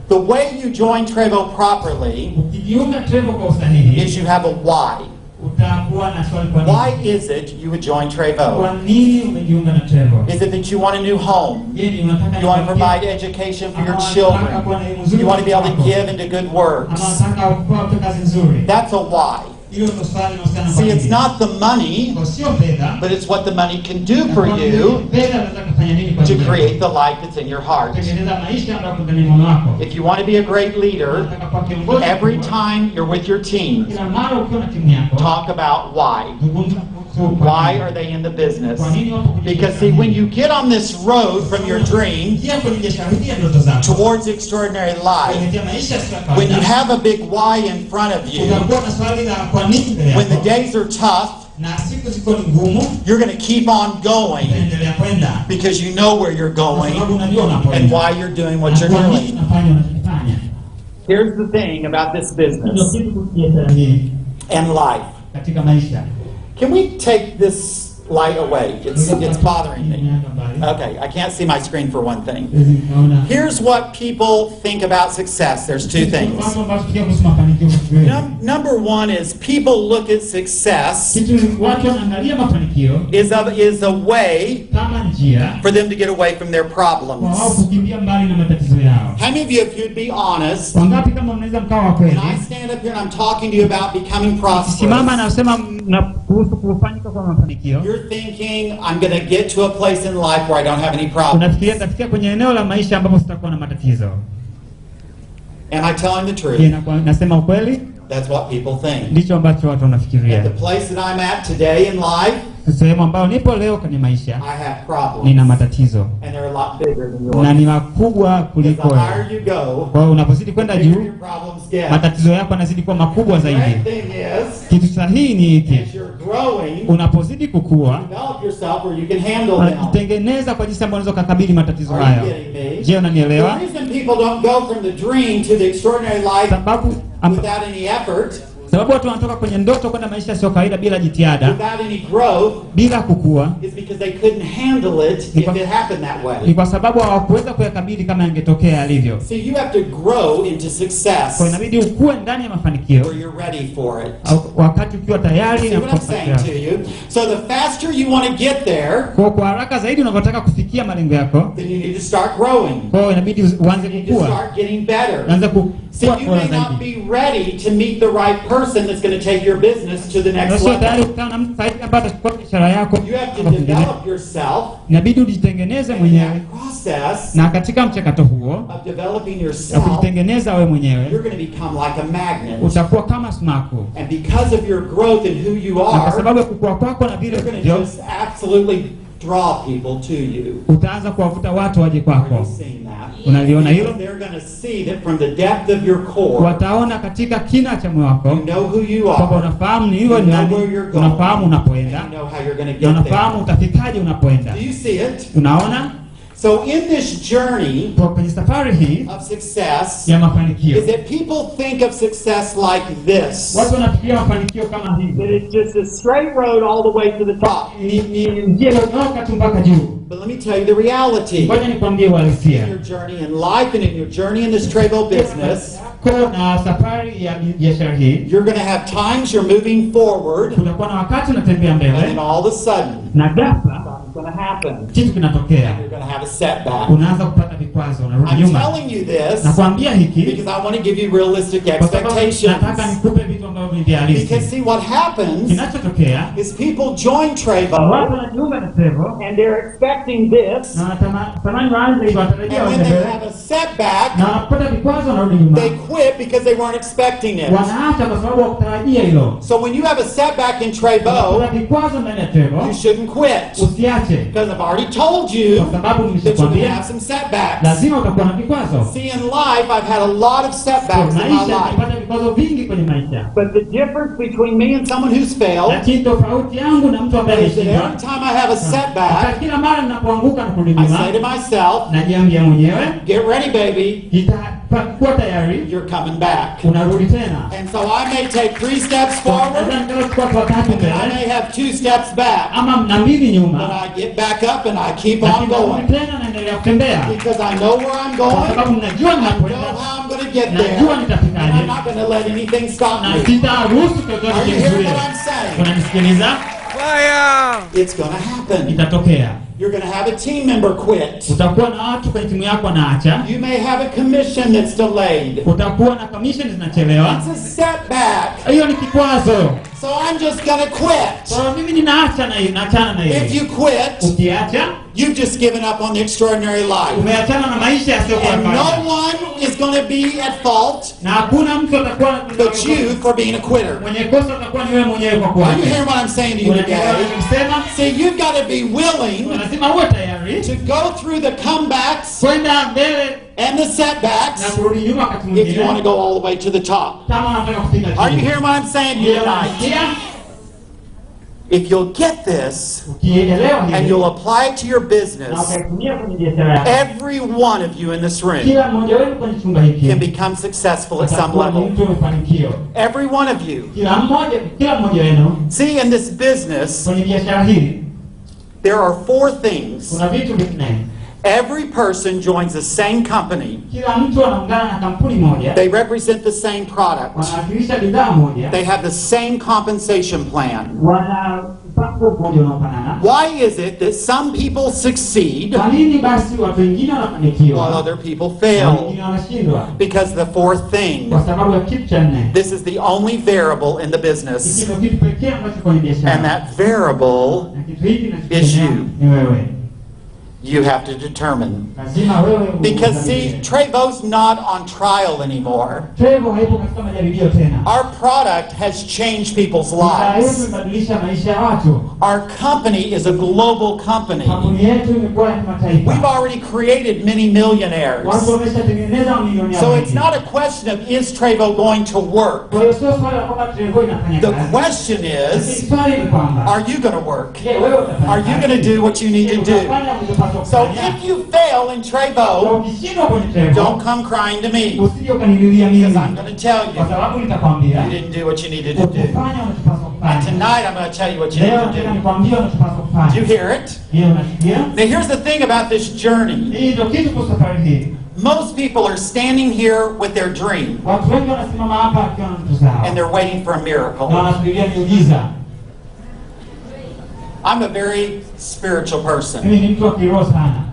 The way you join Trevo properly Ukijiunga Trevo kwa usahihi, is you have a why. utakuwa na swali kwa nini. Why is it you would join Trevo? Kwa nini umejiunga na Trevo? Is it that you want a new home? Je, ni unataka You want to nikwambie- provide education for your ama children? unataka kuwa na elimu nzuri You want to be able to kwa give watoto? into good Ama works? unataka kupata kazi nzuri? That's a why. Hilo ndio swali linalohusiana na See, kwa it's nini. not the money, Kwa sio fedha, but it's what the money can do na for kwa nini you fedha inaweza kufanya nini kwa to ajili yako? create the life that's in your heart. Kutengeneza maisha ambayo yako ndani ya moyo wako. If you want to be a great leader, Unataka kuwa kiongozi every mkubwa. time you're with your team, Kila mara ukiwa na timu yako, talk about why. zungumza kuhusu kwa Why nini. are they in the business? Kwa nini wapo kwenye Because see, when you get on this road from your dream Ingia kwenye biashara hii ya ndoto zako, towards extraordinary life, kuelekea maisha ya when you kawaida, have a big why in front of you, utakuwa na swali la kwa nini mbele when the yako. days are tough, Na siku ziko ni ngumu, you're going to keep on going utaendelea kwenda because you know where you're kwa going sababu unajua and unapoenda. why you're doing what Na you're kwa nini doing. unafanya unachokifanya. Here's the thing about this Ndio business kitu kukienda hii and life. katika maisha. Can we take this light away? It's bothering me. Okay, I can't see my screen for one thing. Here's what people think about success. There's two things. Number one is people look at success is a way for them to get away from their problems. How many of you, if you'd be honest, when I stand up here and I'm talking to you about becoming prosperous, you're thinking, I'm going to get to a place in life where I don't have any problems. Am I telling the truth? That's what people think. At the place that I'm at today in life, sehemu ambayo nipo leo kwenye maisha, I have problems. Nina matatizo. And they're a lot bigger than yours. Na ni makubwa kuliko wewe. The higher you go, kwa hiyo unapozidi kwenda juu, your problems get. Matatizo yako yanazidi kuwa makubwa zaidi. Kitu sahihi ni hiki. Unapozidi kukua, develop yourself where you can handle them. Tengeneza kwa jinsi ambavyo unaweza kukabili matatizo hayo. Je, unanielewa? The reason people don't go from the dream to the extraordinary life without any effort, sababu watu wanatoka kwenye ndoto kwenda maisha sio kawaida bila jitihada, without any growth, bila kukua, is because they couldn't handle it if it happened that way. Ni kwa sababu hawakuweza kuyakabili kama yangetokea alivyo. So you have to grow into success. Kwa inabidi ukue ndani ya mafanikio. Where you're ready for it. Wakati ukiwa tayari na kufikia. So the faster you want to get there, kwa haraka zaidi unapotaka kufikia malengo yako, then you need to start growing. Kwa inabidi uanze kukua. Start getting better. Anza kukua. So you may not be ready to meet the right person that's going to take your business to the next level. You have to develop yourself. Inabidi ujitengeneze mwenyewe. Process. Na katika mchakato huo of developing yourself, kujitengeneza wewe mwenyewe, you're going to become like a magnet. Utakuwa kama sumaku. And because of your growth and who you are, na kwa sababu ya kukua kwako na vile ulivyo, just absolutely draw people to you. Utaanza kuwavuta watu waje kwako. Unaliona hilo? They're going to see that from the depth of your core. Wataona katika kina cha moyo wako. You know who you are. Kwamba unafahamu ni wewe ni nani. Unafahamu unapoenda. You know how you're going to get there. Unafahamu utafikaje unapoenda. Do you see it? Unaona? So in this journey of success, is that people think of success like this. That it's just a straight road all the way to the top. But let me tell you the reality. In your journey in life and in your journey in this Trevo business, you're going to have times you're moving forward, and then all of a sudden, something's going to happen. You're going to have a setback. I'm telling you this because I want to give you realistic expectations. Because see, what happens is people join Trevo and they're expecting this, and when they have a setback, they quit because they weren't expecting it. So when you have a setback in Trevo, you shouldn't quit. Because I've already told you that you're going to have some setbacks. See, in life, I've had a lot of setbacks in my life. But the difference between me and someone who's failed is that every time I have a setback, I say to myself, get ready, baby. You're coming back. And so I may take 3 steps forward, and I may have 2 steps back. But I get back up and I keep on going. Because I know where I'm going. I know how I'm going to get there. And I'm not going to let anything stop me. Are you hearing what I'm saying? Fire! It's going to happen. You're going to have a team member quit. You may have a commission that's delayed. It's a setback. So I'm just going to quit. If you quit, you've just given up on the extraordinary life. And no one is going to be at fault but you for being a quitter. Are you hearing what I'm saying to you today? See, you've got to be willing to go through the comebacks and the setbacks if you want to go all the way to the top. Are you hearing what I'm saying to you tonight? If you'll get this ukielewa and hili you'll apply it to your na business, ukaitumia kwenye biashara yako, every one of you in this room kila mmoja wenu kwenye chumba can hiki become successful at some atakuwa ni level. mtu wa mafanikio. Every one of you. Kila mmoja wenu See, in this business, kwenye biashara hili there are 4 things. kuna vitu vinne. Every person joins the same company. Kila mtu anaungana na kampuni moja, They represent the same product. wanawakilisha bidhaa moja, They have the same compensation plan. wana mpango mmoja unaofanana. Why is it that some people succeed Kwa nini basi watu wengine while wanafanikiwa other people na fail? wengine wanashindwa? Because the fourth thing, Kwa sababu ya kitu cha nne. this is the only variable in the Hiki business, ndio kitu pekee ambacho kwenye and biashara. that variable Na kitu hiki is kinachotegemea you. ni wewe. you have to determine. Lazima wewe Because see, uangalie. Trevo's not on trial anymore. Trevor haipo katika majaribio tena. Our product has changed people's Bidhaa yetu lives. imebadilisha maisha ya watu. Our company is a global company. Kampuni yetu imekuwa ya kimataifa. We've already created many millionaires. Watu wameshatengeneza mamilioni ya So watu. it's not a question of is Trevo going to work? Kwa hiyo sio swala la kwamba Trevor inafanya The kazi. question Lakini is, swali ni kwamba are you going to work? je, wewe utafanya Are you kazi? going to do what you need to do? Utafanya unachopaswa So kufanya. if you fail in Na Trevo, ukishindwa kwenye Trevor, don't come crying to me, usije ukanililia because mimi. I'm going to tell Kwa you, sababu nitakwambia you didn't do what you needed to do. ukifanya unachopaswa And kufanya. tonight I'm going to tell you what you Leo need nataka to do. nikwambie unachopaswa Do kufanya. you hear it? Je, unasikia? Now here's the thing about this journey. Hii ndio kitu kwa safari hii. Most people are standing here with their dream, Watu wengi wanasimama hapa wakiwa na ndoto zao. and they're waiting for a Na miracle. wanasubiria miujiza. I'm a very spiritual person. Mimi ni mtu wa kiroho sana.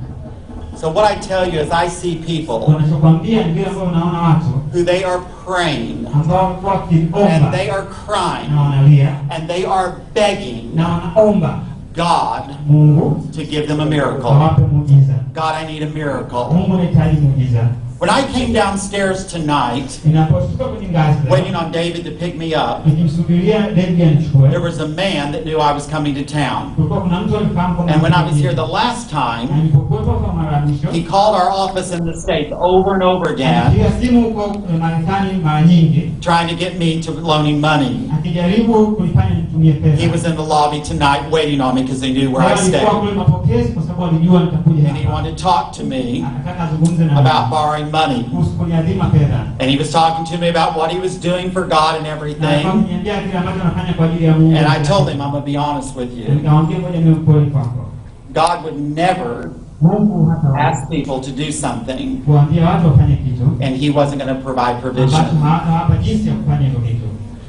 So what I tell you is I see people Wanachokwambia ni vile ambavyo unaona watu who they are praying, ambao wamekuwa and wakiomba they are na crying, wanalia and they are begging na wanaomba God Mungu to give them a miracle. awape muujiza. God, I need a miracle. Mungu anahitaji muujiza. When I came downstairs tonight, Ninaposhuka kwenye ngazi waiting on David to pick me up, nikimsubiria David anichukue, there was a man that knew I was coming to town. kulikuwa kuna mtu alifahamu kwamba And when I was here the last time, nilipokuwepo kwa mara ya mwisho, he called our office in the States over and over again, alipiga simu huko Marekani mara nyingi trying to get me to loan him money. akijaribu kunifanya nitumie pesa. He was in the lobby tonight waiting on me because they knew where I Alikuwa stayed. kule mapokezi kwa sababu alijua nitakuja And he hapa. wanted to talk to me Akataka azungumze na about borrowing money. kuhusu kuniadhima fedha. And he was talking to me about what he was doing for God and Na alikuwa everything. akiniambia kile ambacho anafanya kwa ajili ya Mungu. And I told him, I'm going to be honest with you. Nikamwambia ngoja niwe mkweli kwako. God would never Mungu hata ask people to do something kuambia watu wafanye kitu and he wasn't going to provide ambacho provision. hapa jinsi ya kufanya hivyo kitu.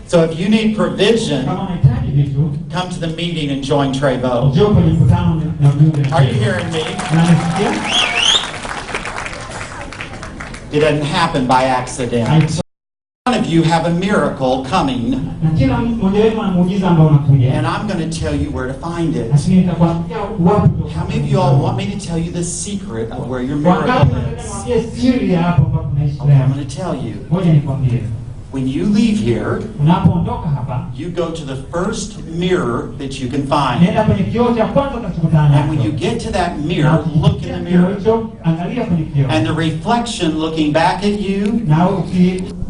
So if you need provision, Kama unahitaji vitu, come to the meeting and join Trevo. njoo kwenye mkutano na mjumbe. Are you hearing me? Unanisikia? It doesn't happen by accident. One of you have a miracle coming, Na kila mmoja wetu ana muujiza ambao unakuja. and I'm going to tell you where to find it. Lakini nitakwambia wapi. How many of you all want me to tell you the secret of where your Wangapi miracle nataka is? niwaambie siri ya hapo ambapo tunaishi Okay, I'm leo. going to tell you. Ngoja nikwambie. When you leave here, Unapoondoka hapa, you go to the first mirror that you can find. nenda kwenye kioo cha kwanza utakachokutana And when you nacho. get to that mirror, look in the Kioo mirror. hicho, angalia kwenye kioo. And the reflection looking back at you, Na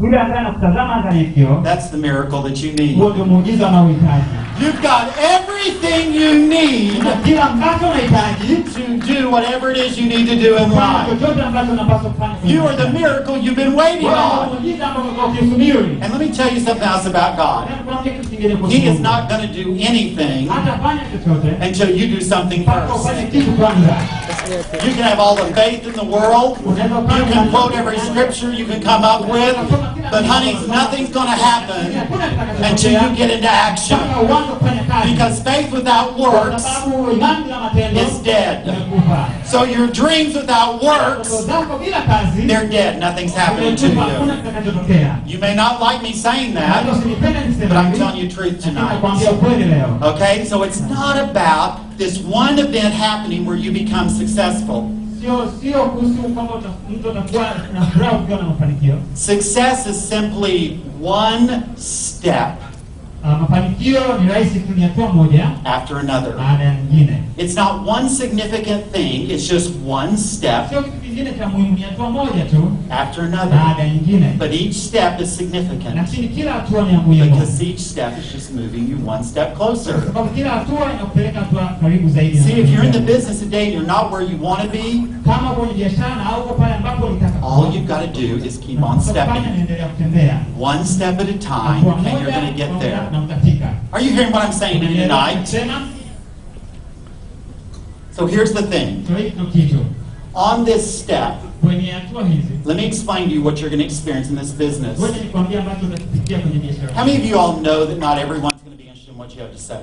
yule ambaye anakutazama ndani ya kioo, that's the miracle that you need. huo ndio muujiza unaohitaji. You've got everything you need Na kila ambacho unahitaji to do whatever it is you need to do in kufanya life. chochote ambacho unapaswa kufanya. You are the miracle you've been waiting Wewe ndio on. muujiza ambao umekuwa ukisubiri. And let me tell you something else about God. Nikwambie kitu kingine kuhusu He is Mungu. not going to do anything Hatafanya chochote until you do something mpaka ufanye first. kitu kwanza. You can have all the faith in the world. You can quote every scripture you can come up with. But honey, nothing's going to happen until you get into action. Mpaka uanze kufanya kazi. Because faith without Kwa works sababu imani bila matendo is dead. imekufa. So your dreams without Ndoto works, zako bila kazi they're dead. Nothing's happening to zimekufa, hakuna you. kitakachotokea. You may not like me saying Hata that, usinipende niseme but I'm hivi, telling you truth lakini tonight. nakwambia ukweli leo. Okay? So it's not about this one event happening where you become successful. Sio kuhusu kwamba mtu atakuwa na furaha ukiwa na mafanikio. Success is simply one step Mafanikio ni rahisi tu, ni hatua moja after another. baada ya nyingine. It's not one significant thing, it's just one step Sio kitu kingine cha muhimu ni hatua moja tu after another. baada ya nyingine. But each step is significant Lakini kila hatua ni ya muhimu. because each step is just moving you one step closer. Kwa sababu kila hatua inakupeleka hatua karibu zaidi. See, if you're in the business today and you're not where you want to be, Kama kwenye biashara na au pale ambapo unataka all you've got to do is keep on stepping. Endelea kutembea. One step at a time, and you're going to get there. Na utafika. Are you hearing what I'm saying to you tonight? So here's the thing. On this step, Kwenye hatua hizi, let me explain to you what you're going to experience in this business. wewe nikwambia ambacho utapitia kwenye biashara. How many of you all know that not everyone's going to be interested in what you have to say?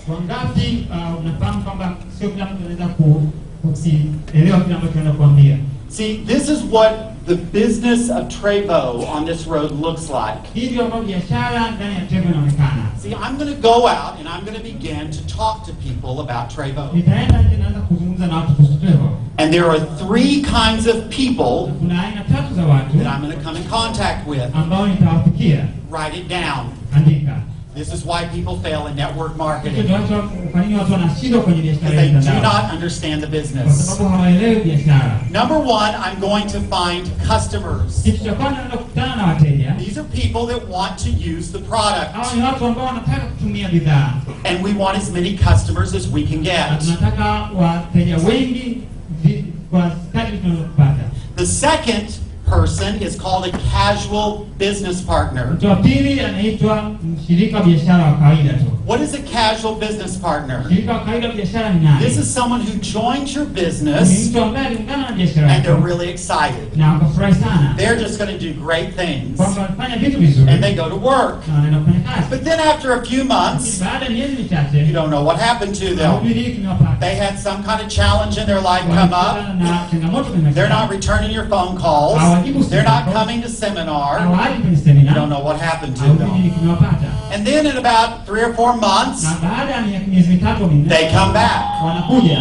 Wangapi unafahamu kwamba sio kila mtu anaweza kuelewa kile ambacho anakuambia. See, this is what the business of Trevo on this road looks like. Hivyo ambavyo biashara ndani ya Trevo inaonekana. See, I'm going to go out and I'm going to begin to talk to people about Trevo. Nitaenda nje naanza kuzungumza na watu kuhusu Trevo. And there are three kinds of people Kuna aina tatu za watu that I'm going to come in contact with. ambao nitawafikia. Write it down. Andika. This is why people fail in network Hicho marketing. ndio kwa nini watu wanashindwa kwenye biashara Because ya they do mtandao. not understand the Kwa business. sababu hawaelewi biashara. Number one, I'm going to find customers. Kitu cha kwanza naenda kukutana na wateja. These are people that want to use the product. Hao ni watu ambao wanataka kutumia bidhaa. And we want as many customers as we can Na get. tunataka wateja wengi kwa kadri tunazopata. The second person is called a casual business partner. Mtu wa pili anaitwa mshirika wa biashara wa kawaida tu. What is a casual business partner? Mshirika wa kawaida wa biashara ni nani? This is someone who joins your Ni business mtu ambaye aliungana na biashara and they're yako really excited. na wakafurahi sana They're just going to do great things kwamba wanafanya vitu vizuri and they go to work. na wanaenda kufanya kazi. But then after a few months, Baada ya miezi you michache don't know what happened to them. hawajui nini kimewapata. They had some kind of challenge in their life come up. Wanakutana na changamoto kwenye They're maisha. not returning your phone calls. They're not coming to seminar. Hawaji kwenye You semina. don't know what happened to Hawajui nini them. kimewapata. And then in about 3 or 4 months, Na baada ya miezi mitatu minne they come back. wanakuja.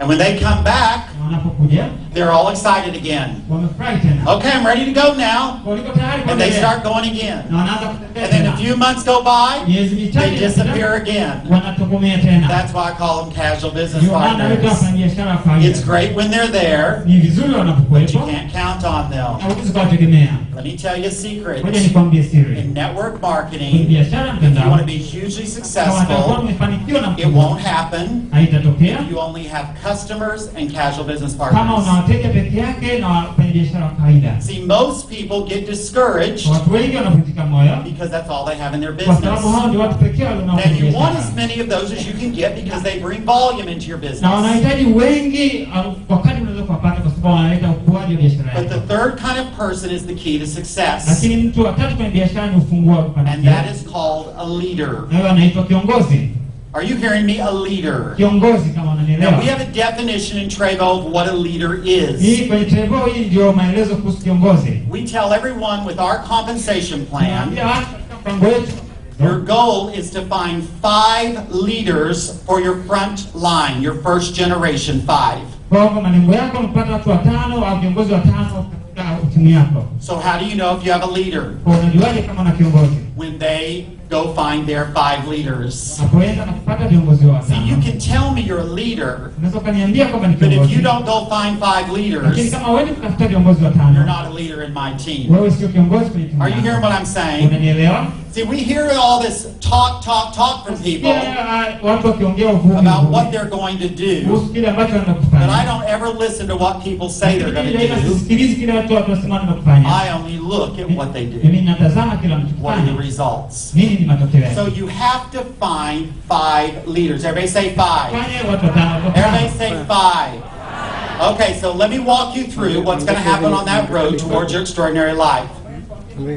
And when they come back, Na wanapokuja they're all excited again. wamefurahi tena. Okay, I'm ready to go now. Waliko tayari And they kuendelea. start going again. Na wanaanza kutembea And then a tena. few months go by, Miezi they michache disappear again. wanatokomea tena. That's why I call them casual business Ndio maana wewe partners. kama biashara wa kawaida. It's great when they're there, Ni vizuri but you wanapokuwepo. can't count on them. Hauwezi kuwategemea. Let me tell you a secret. Ngoja nikwambie siri. In network Kwenye marketing, biashara if you mtandao, want to be hugely kama watakuwa successful, wamefanikiwa na it won't happen haitatokea if you only have customers and casual business kama partners. una wateja peke yake na wafanyabiashara wa kawaida. See, most people get discouraged Watu wengi wanavunjika moyo because that's all they have in their kwa sababu business. hao ndio watu pekee Now, wanaofanya you want as biashara. many of those as you can get because they bring volume into your Na business. wanahitaji wengi wakati unaweza kuwapata kwa sababu wanaleta ukuaji wa biashara But the yako. third kind of person is the key to success, Lakini mtu wa tatu kwenye biashara ni ufunguo wa and kufanikiwa. that is called a leader. Na huyo anaitwa kiongozi. Are you hearing me? A leader. Kiongozi kama Now, unanielewa. we have a definition in Trevo of what a leader is. Hii kwenye Trevo hii ndio maelezo kuhusu kiongozi. We tell everyone with our compensation plan, Tunaambia watu katika mpango wetu, your goal is to find 5 leaders for your front line, your first generation 5. kwamba malengo yako ni kupata watu watano au viongozi watano katika timu yako. So how do you know if you have a leader? Kwa unajuaje kama una kiongozi? When they go find their 5 leaders. Unapoenda na kupata viongozi wa See, you watano. can tell me you're a leader, Unaweza kuniambia kwamba ni but if kiongozi. you don't go find 5 Lakini leaders, kama wewe kutafuta viongozi you're watano, not a leader in my team. wewe sio kiongozi kwenye timu Are you yako. hearing what I'm saying? Unanielewa? See, we hear all this talk from people Pia watu wakiongea uvumi about what they're going to do, kuhusu kile ambacho wanaenda but I kufanya. don't ever listen to what people say they're going Lakini to daima do. sisikilizi kile watu wasema wanaenda kufanya. I only look at what they do. Mimi natazama kile What are the wanachofanya. results? Nini ni matokeo yake? So you have to find 5 leaders. Everybody say 5. Fanya watu watano. Everybody say 5. Okay, so let me walk you through what's going to happen on that road towards your extraordinary life.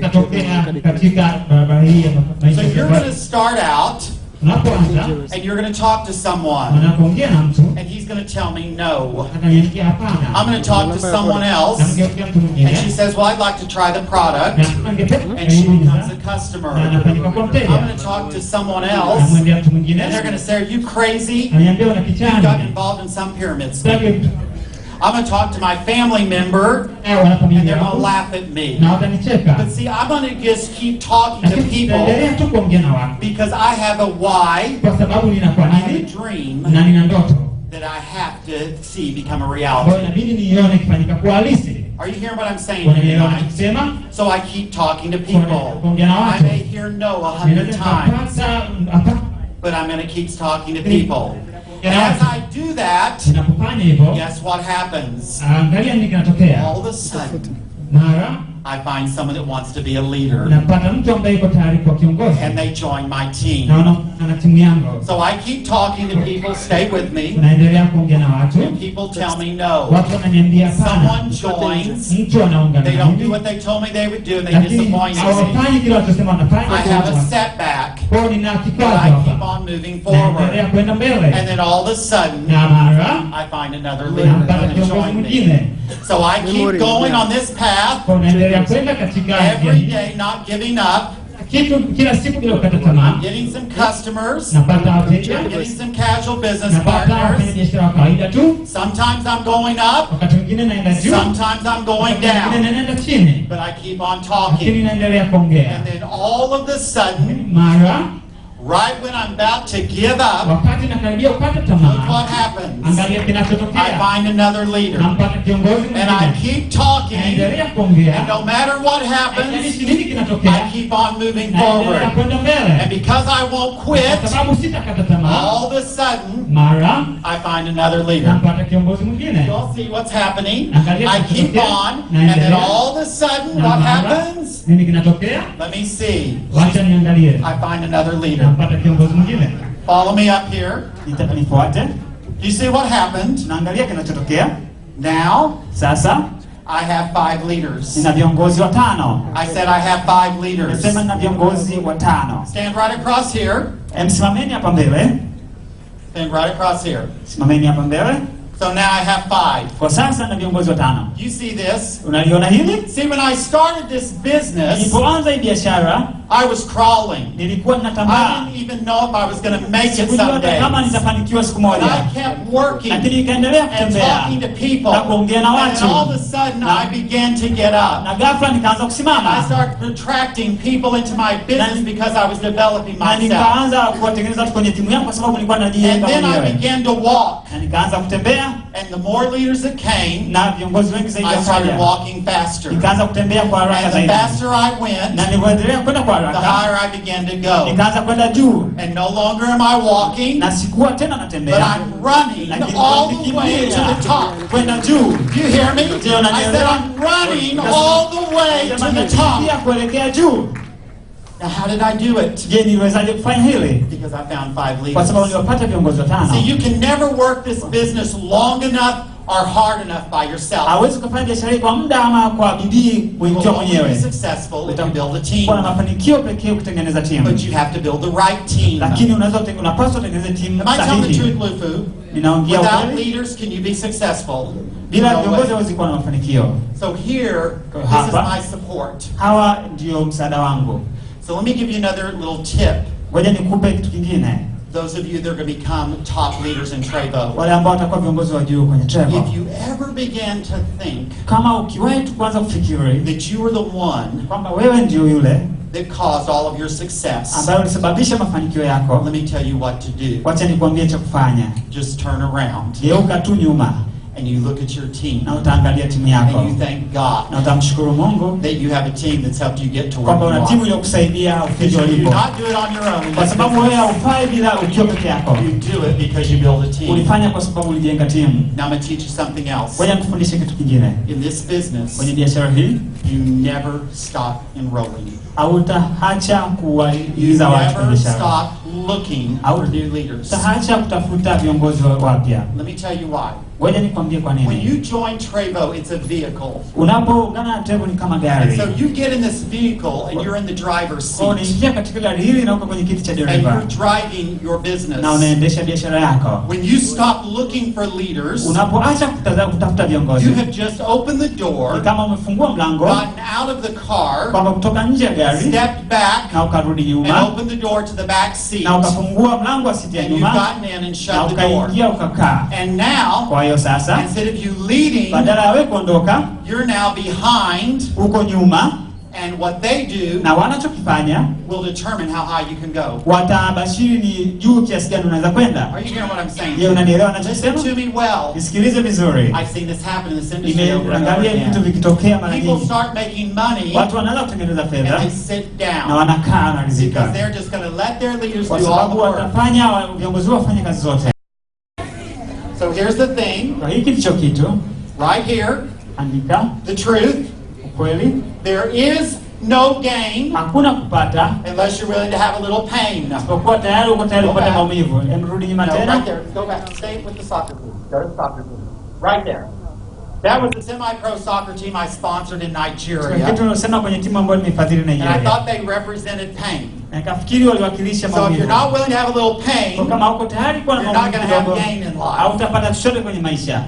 Tatokea katika barabara hii ya maisha. So you're going to start out Unapoanza, and you're going to talk to someone unapoongea na mtu, and he's going to tell me no. ataniambia hapana. I'm going to talk to someone else Namgeukia mtu mwingine. and she says, well, I'd like to try the product, Na angependa and she becomes a na customer. anafanyika kwa I'm mteja. going to talk to someone else Namwendea mtu mwingine. and they're going to say, are you crazy? Ananiambia una You got kichani. involved in some pyramid Sitaki scheme. I'm going to talk to my family member and wanafamilia they're going to wako laugh at me. na watanicheka. But see, I'm going to just keep talking to Lakini people nitaendelea tu kuongea na watu because I have a why, kwa sababu nina kwa I have a nini dream na nina ndoto that I have to see become a ambayo reality. inabidi niione ikifanyika kuwa halisi. Are you hearing what I'm saying Unanielewa tonight? nikisema? So I keep talking to people. Kuongea na I watu. may hear no 100 times, but I'm going to keep talking to people. And as I do that, Ninapofanya hivyo, guess what happens? angalia nini kinatokea. All of a sudden, Mara I find someone that wants to be a leader, napata mtu ambaye yuko tayari kuwa kiongozi and they join my team. na wanaungana na timu yangu. So I keep talking to people, stay with me, Unaendelea kuongea na watu, and people tell me no. watu wananiambia Someone hapana. joins, Mtu anaungana they na don't do mimi, what they told me they would do, and they lakini disappoint me. hawafanyi kile walichosema wanafanya. I have a setback, Kwa hiyo nina but kikwazo I keep hapa, on moving naendelea forward. kwenda mbele, And then all of a sudden, na mara I find another leader that's nampata going to kiongozi join me. mwingine. So I keep going on this path Kwa unaendelea kwenda katika every day, not giving up. kila siku bila kukata tamaa. I'm getting some customers, Napata wateja, I'm getting some casual business napata partners. wafanyabiashara wa kawaida tu. Sometimes I'm going up, Wakati mwingine naenda juu, sometimes I'm going wakati mwingine down, naenda chini, but I keep on lakini talking. naendelea kuongea. And then all of a sudden, Mara right when I'm about to give up, wakati nakaribia kukata look tamaa, what happens. angalia I kinachotokea. find another leader, Nampata kiongozi and I mwingine, keep talking, naendelea kuongea. and no matter what happens, Haijalishi nini I kinatokea, keep on moving naendelea forward. kwenda And mbele, because I won't kwa quit, sababu sitakata tamaa. all of a sudden, Mara I find another leader. nampata kiongozi mwingine, You'll see what's happening. Angalia I keep kinachotokea, on, and then naendelea. all of a sudden, na what mara happens? nini kinatokea? Let me see. Wacha niangalie, I find another leader. nampata kiongozi mwingine. Follow me up here. Nifuate, You see what happened? naangalia kinachotokea. Now, Sasa I have 5 leaders. nina viongozi watano. I said I have 5 leaders. Nimesema nina viongozi watano. Stand right across here. Simameni hapa mbele, Stand right across here. simameni hapa mbele. So now I have 5. Kwa sasa na viongozi watano. You see this? Unaliona hili? See, when I started this business, Nilipoanza hii biashara I was crawling. nilikuwa I ninatambaa, didn't even know if I was going to make it sikujua hata someday. kama nitafanikiwa siku But moja, I kept working lakini nikaendelea and kutembea talking to people. na kuongea na And then all of watu, a sudden, I began to get up. na ghafla nikaanza I kusimama started attracting people into my business because I was developing na myself. nikaanza kuwatengeneza watu kwenye timu yangu, kwa sababu nilikuwa And najijenga then I mwenyewe, began to walk. na nikaanza kutembea, And the more leaders that came, na viongozi wengi zaidi I started wakaja, walking faster. nikaanza kutembea kwa haraka And the zaidi, faster I went, na nilipoendelea kwenda kwa the haraka higher I began to go. nikaanza kwenda juu, And no longer am I walking, na sikuwa tena but natembea, I'm running lakini all the way to the top. kwenda juu. Do you hear me? I said I'm running all the way to the Nakimbia top. kuelekea juu. Now how did I do it? Je, niliwezaje kufanya hili? Because I found 5 Kwa sababu leaders. niliwapata viongozi watano. See, you can never work this business long enough or hard enough by yourself. Hawezi kufanya biashara hii kwa muda ama kwa bidii You will ukiwa only be mwenyewe. successful if you build a Kuwa na team. mafanikio pekee kutengeneza timu, But you have to build the right team. lakini unapaswa kutengeneza timu Am I telling the sahihi. truth, Lufu? Ninaongea Without ukweli, leaders, can you be successful? bila No viongozi way. hawezi kuwa na mafanikio. So here, this is Hapa. my support. Hawa ndio msaada wangu. So let me give you another little tip. Ngoja nikupe kitu kingine. Those of you that are going to become top leaders in Trevo. Wale ambao watakuwa viongozi wa juu kwenye Trevor, If you ever began to think kama ukiwahi tu kuanza kufikiri that you were the one kwamba wewe ndio yule that caused all of your success, ambaye ulisababisha mafanikio yako, let me tell you what to do. wacha nikwambie cha kufanya. Just turn around Geuka tu nyuma and you look at your team na utaangalia timu yako and you thank God na utamshukuru Mungu that you have a team that's helped you get to where kwamba you una timu are. iliyokusaidia ufike Because you do ulipo, not do it on your own. kwa sababu wewe haufai bila ukiwa peke yako. You do it because you build a team. Ulifanya kwa sababu ulijenga timu. Now I'm going to teach you something else. Ngoja nikufundishe kitu kingine. In this business, Kwenye biashara hii you never stop enrolling. hautaacha You kuwaingiza watu kwenye never biashara, stop looking for new leaders. utaacha kutafuta viongozi wapya. Let me tell you why. Ngoja nikwambie kwa When nini. you join Trevo, it's a vehicle. Unapoungana na Trevor ni kama And gari. so you get in this vehicle and you're in the driver's Kwa seat. unaingia katika gari hili na uko kwenye kiti cha And dereva you're driving your na business. unaendesha biashara yako. When you stop looking for leaders, Unapoacha kutafuta viongozi, you have just opened the ni door, kama umefungua mlango gotten out of the car, kwamba kutoka nje ya gari stepped back, na ukarudi and nyuma opened the door to the back seat. na ukafungua mlango wa siti ya And you've nyuma gotten in and na shut the door. ukaingia ukakaa. And now, Kwa hiyo sasa, instead of you leading, badala ya wewe kuondoka, you're now behind uko nyuma And what they do na wanachokifanya will determine how high you can go. watabashiri ni juu kiasi gani unaweza kwenda. Are you hearing what I'm saying? Je, unanielewa Listen ninachosema? to me well. Nisikilize vizuri. I've seen this happen in this industry over and over Nimeangalia vitu again. vikitokea mara People nyingi. start making money Watu wanaanza kutengeneza and fedha they sit na down wanakaa na because rizika, they're just going to let their leaders kwa do all the sababu work. watafanya viongozi wao wafanye kazi zote. So here's the thing, Kwa hiki ndicho kitu, right here, andika the truth. ukweli, There is no gain hakuna kupata unless you're willing to have a little pain. uko tayari kupata maumivu. Rudi nyuma No, right tena. there. Go back. Stay with the soccer team. Go to the soccer team. Right there. That was the semi-pro soccer team I sponsored in Nigeria. Kitu unasema kwenye timu ambayo nimefadhili And I Nigeria. thought they represented pain. Na nikafikiri waliwakilisha So if you're maumivu. not willing to have a little Kwa pain, kama uko tayari kuwa na you're not maumivu going to have kidogo, gain in life. hautapata chochote kwenye maisha.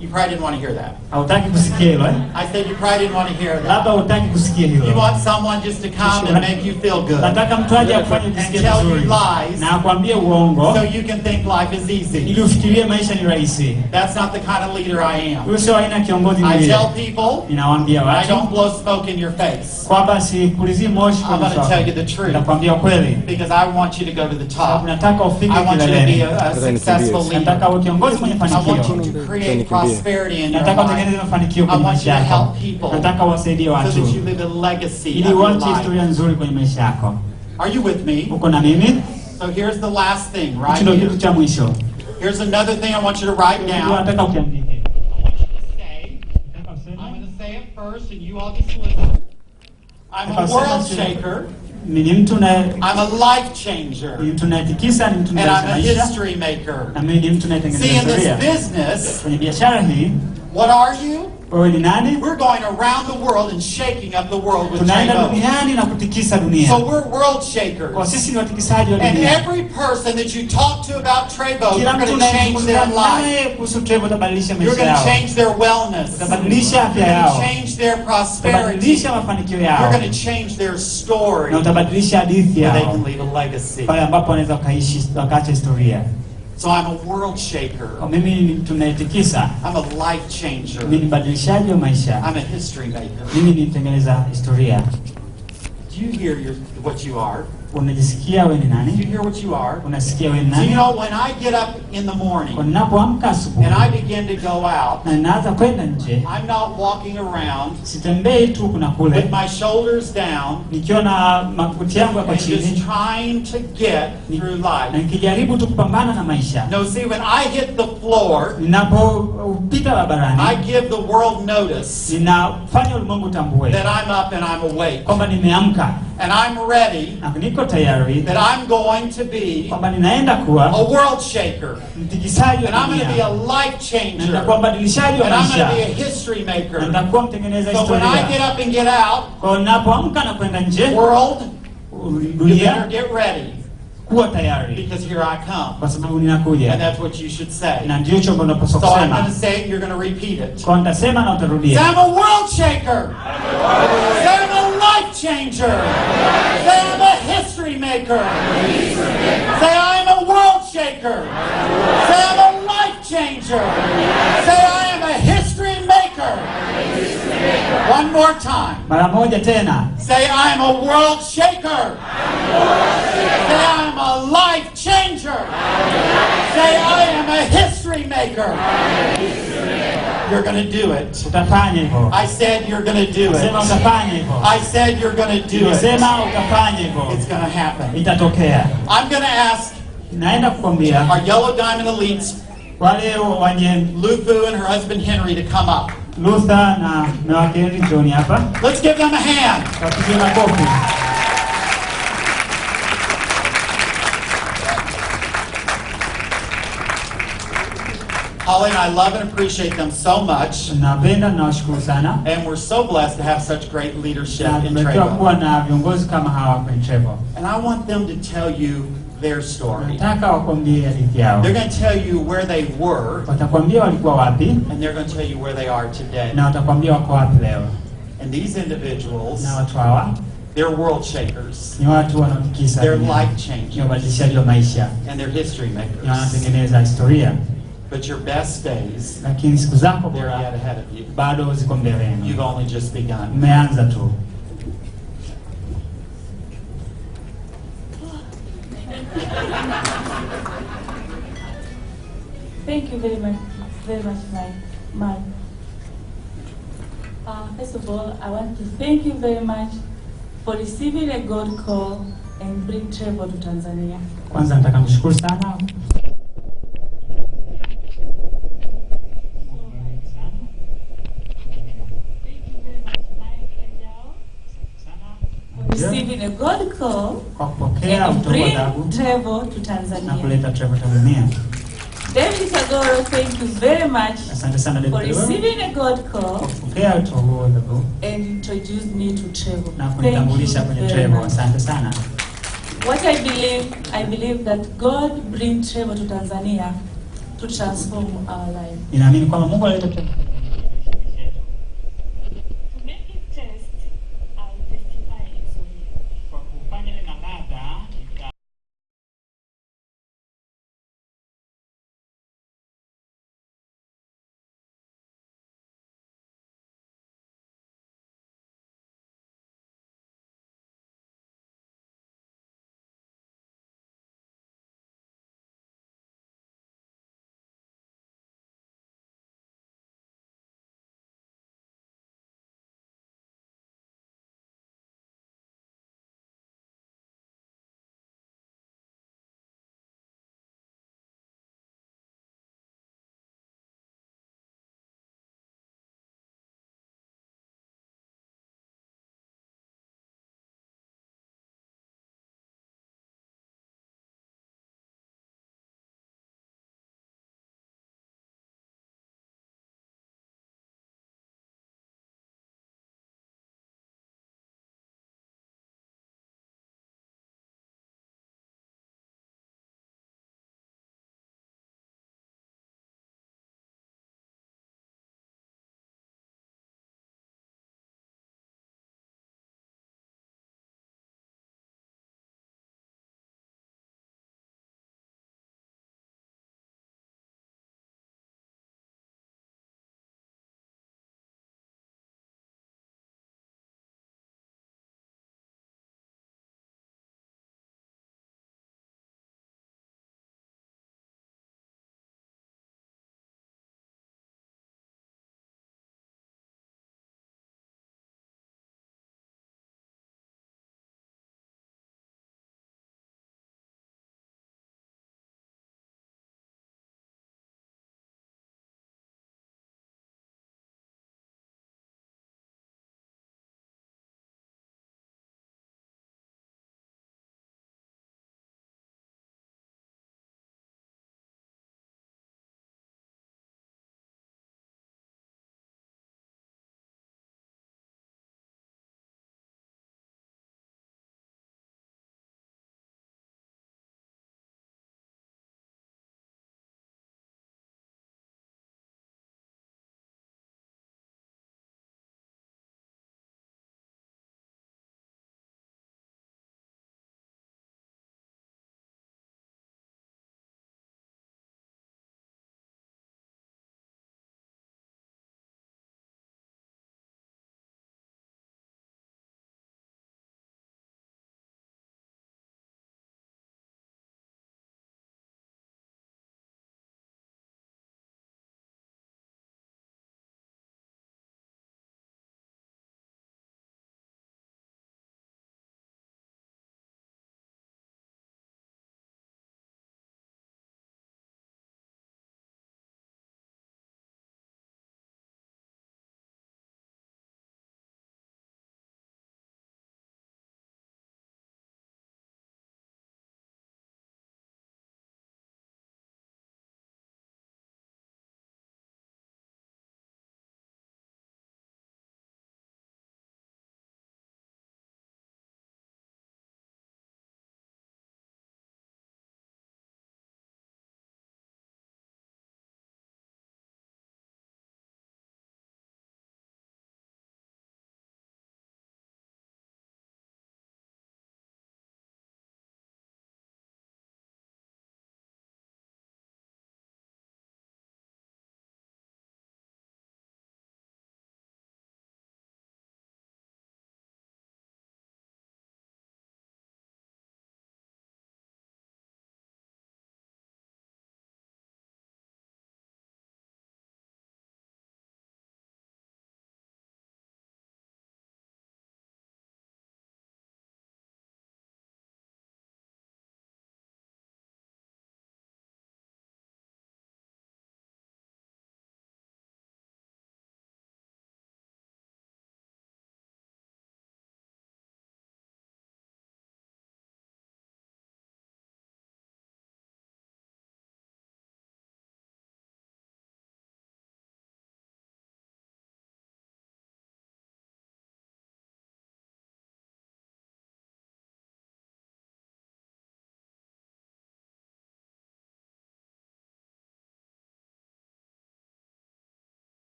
You probably didn't want to hear that. Hautaki kusikia hilo. I said you probably didn't want to hear Labda that. hutaki kusikia You hilo. want someone just to come and make you feel good. Nataka mtu aje akufanye And ujisikie tell you vizuri lies na akwambie uongo so you can think life is easy. ili ufikirie maisha ni rahisi. That's not the kind of leader I am. Huyo sio aina ya kiongozi I niliye. tell people, Ninawaambia I don't watu blow smoke in your face. kwamba sipulizii moshi I'm kwenye going to uso tell wako. you the truth. Nitakwambia ukweli. Because I want you to go to the top. Nataka ufike I want you to be kileleni. a successful leader. Nataka uwe kiongozi mwenye I want mafanikio. you to create prosperity in your Nataka life. utengeneze mafanikio I kwenye want maisha you to yako. help people Nataka uwasaidie so that watu you live a legacy ili of your uache historia life. nzuri kwenye maisha yako. Are you with me? Uko na mimi? So here's the last thing, right Hicho ndio here. kitu cha mwisho. Here's another thing I want you to write Ndio down. nataka ukiandike. I want you to say, I'm going to say it first and you all just listen. I'm a world shaker. Ni mtu na I'm a life changer. ni mtu nayetikisa, ni mtu And I'm a maisha. history maker. Na mimi ni mtu nayetengeneza See, in this historia. business, Kwenye biashara hii, what are you? wewe ni nani? We're going around the world and shaking up the world with Tunaenda Trayvon. duniani na kutikisa dunia. So we're world Kwa shakers. sisi ni watikisaji wa And dunia. every person that you talk to about Trayvon, Kila you're mtu going to change their unayezungumza life. naye kuhusu Trayvon utabadilisha You're maisha going to yao. change their wellness. Utabadilisha afya You're going to yao. change their prosperity. Utabadilisha mafanikio You're yao. going to change their story. Na utabadilisha hadithi So they yao. can leave a legacy. Pale ambapo wanaweza wakaacha historia. So I'm a world shaker. Kwa mimi ni mtu nayetikisa. I'm a life changer. Mimi ni mbadilishaji wa maisha. I'm a history maker. Mimi ni mtengeneza historia. Do you hear what you are? Unajisikia wewe ni Do you nani? hear what you are? Unasikia wewe ni So you nani? know, when I get up in the Kwa morning ninapoamka asubuhi and I begin to go out, na ninaanza kwenda nje, I'm not walking around sitembei tu kuna with kule my shoulders down nikiwa na makuti yangu yako and just chini trying to get through na life. nikijaribu tu kupambana na maisha. No, see, when I hit the floor, Ninapopita I barabarani, give the world notice ninafanya ulimwengu utambue that I'm up and I'm awake. kwamba nimeamka And I'm ready na niko tayari that I'm going to be kwamba ninaenda a kuwa world shaker. mtikisaji And wa I'm going to be a dunia life na changer. nitakuwa mbadilishaji wa And I'm going maisha to be a history na maker. nitakuwa mtengeneza So when I get historia. up and get out, Kwa ninapoamka na kwenda nje, world, you better dunia get ready kuwa tayari because here I come. kwa sababu And ninakuja, that's what you should say. na ndio hicho unapaswa So I'm going to kusema. say it, you're going to repeat it. Kwa nitasema na Say utarudia. I'm a world shaker. Say I'm a life changer. Say I'm a history maker. Say I'm a world shaker. Say I'm a life changer. Say I am a history maker. One more time. Mara moja tena. Say I'm a world shaker. Say I'm a life changer. Say I am a history maker. You're going to do it. Utafanya hivyo. I said you're going to do Sema it. utafanya hivyo. I said you're going to do it. Sema utafanya hivyo. It's going to happen. Itatokea. I'm going to ask Naenda kukwambia our Yellow Diamond Elites, wale wenye Lufu and her husband Henry, to come up. Luther na mume wake Henry John hapa. Let's give them a hand. Wapige makofi. Holly and I love and appreciate them so much. Napenda na washukuru sana. And we're so blessed to have such great leadership Na in tumetoa Trayvon. kuwa na viongozi kama hawa kwenye Trayvon. And I want them to tell you their story. Nataka wakwambie hadithi yao. They're going to tell you where they were, Watakwambia walikuwa wapi and they're going to tell you where they are today. na watakwambia wako wapi leo. And these individuals, Na watu hawa they're world shakers. ni watu wanaotikisa They're dunia. life Ni changers. wabadilishaji wa maisha. And they're history Ni makers. wanatengeneza historia. But your best days, lakini siku zako they're bora yet ahead of you. bado ziko mbele yenu. You've only just begun. Umeanza tu. Thank you very much, my. First of all, I want to thank you very much for receiving a God call and bring Trevor to Tanzania. Kwanza nataka nishukuru sana receiving a God call kwa kupokea and mtoto bring wangu Trevor to na Tanzania. kuleta Trevor Tanzania. David Kagoro, thank you very much Asante sana for David Kagoro receiving a God call kupokea wito huo and introduce me to Trevor. na Thank kunitambulisha you kwenye very Trevor. much. Asante sana. What I believe that God bring Trevor to Tanzania to transform our life. Ninaamini kwamba Mungu alileta Trevor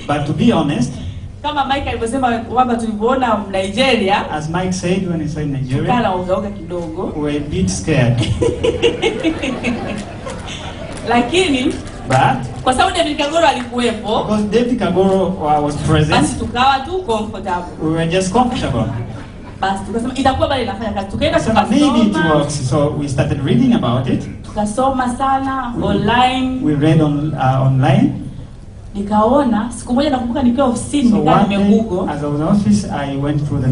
But to be honest, kama Mike alivyosema kwamba tulipoona Nigeria, as Mike said when he said Nigeria, kala ugaoga kidogo, we were a bit scared. Lakini but kwa sababu David Kagoro alikuwepo, because David Kagoro was present, basi tukawa tu comfortable. We were just comfortable. Basi tukasema itakuwa bali inafanya kazi. Tukaenda maybe it works, so we started reading about it. Tukasoma sana online. We read online. Nikaona siku moja nakumbuka nikiwa ofisini Google. As I was in office, I went through the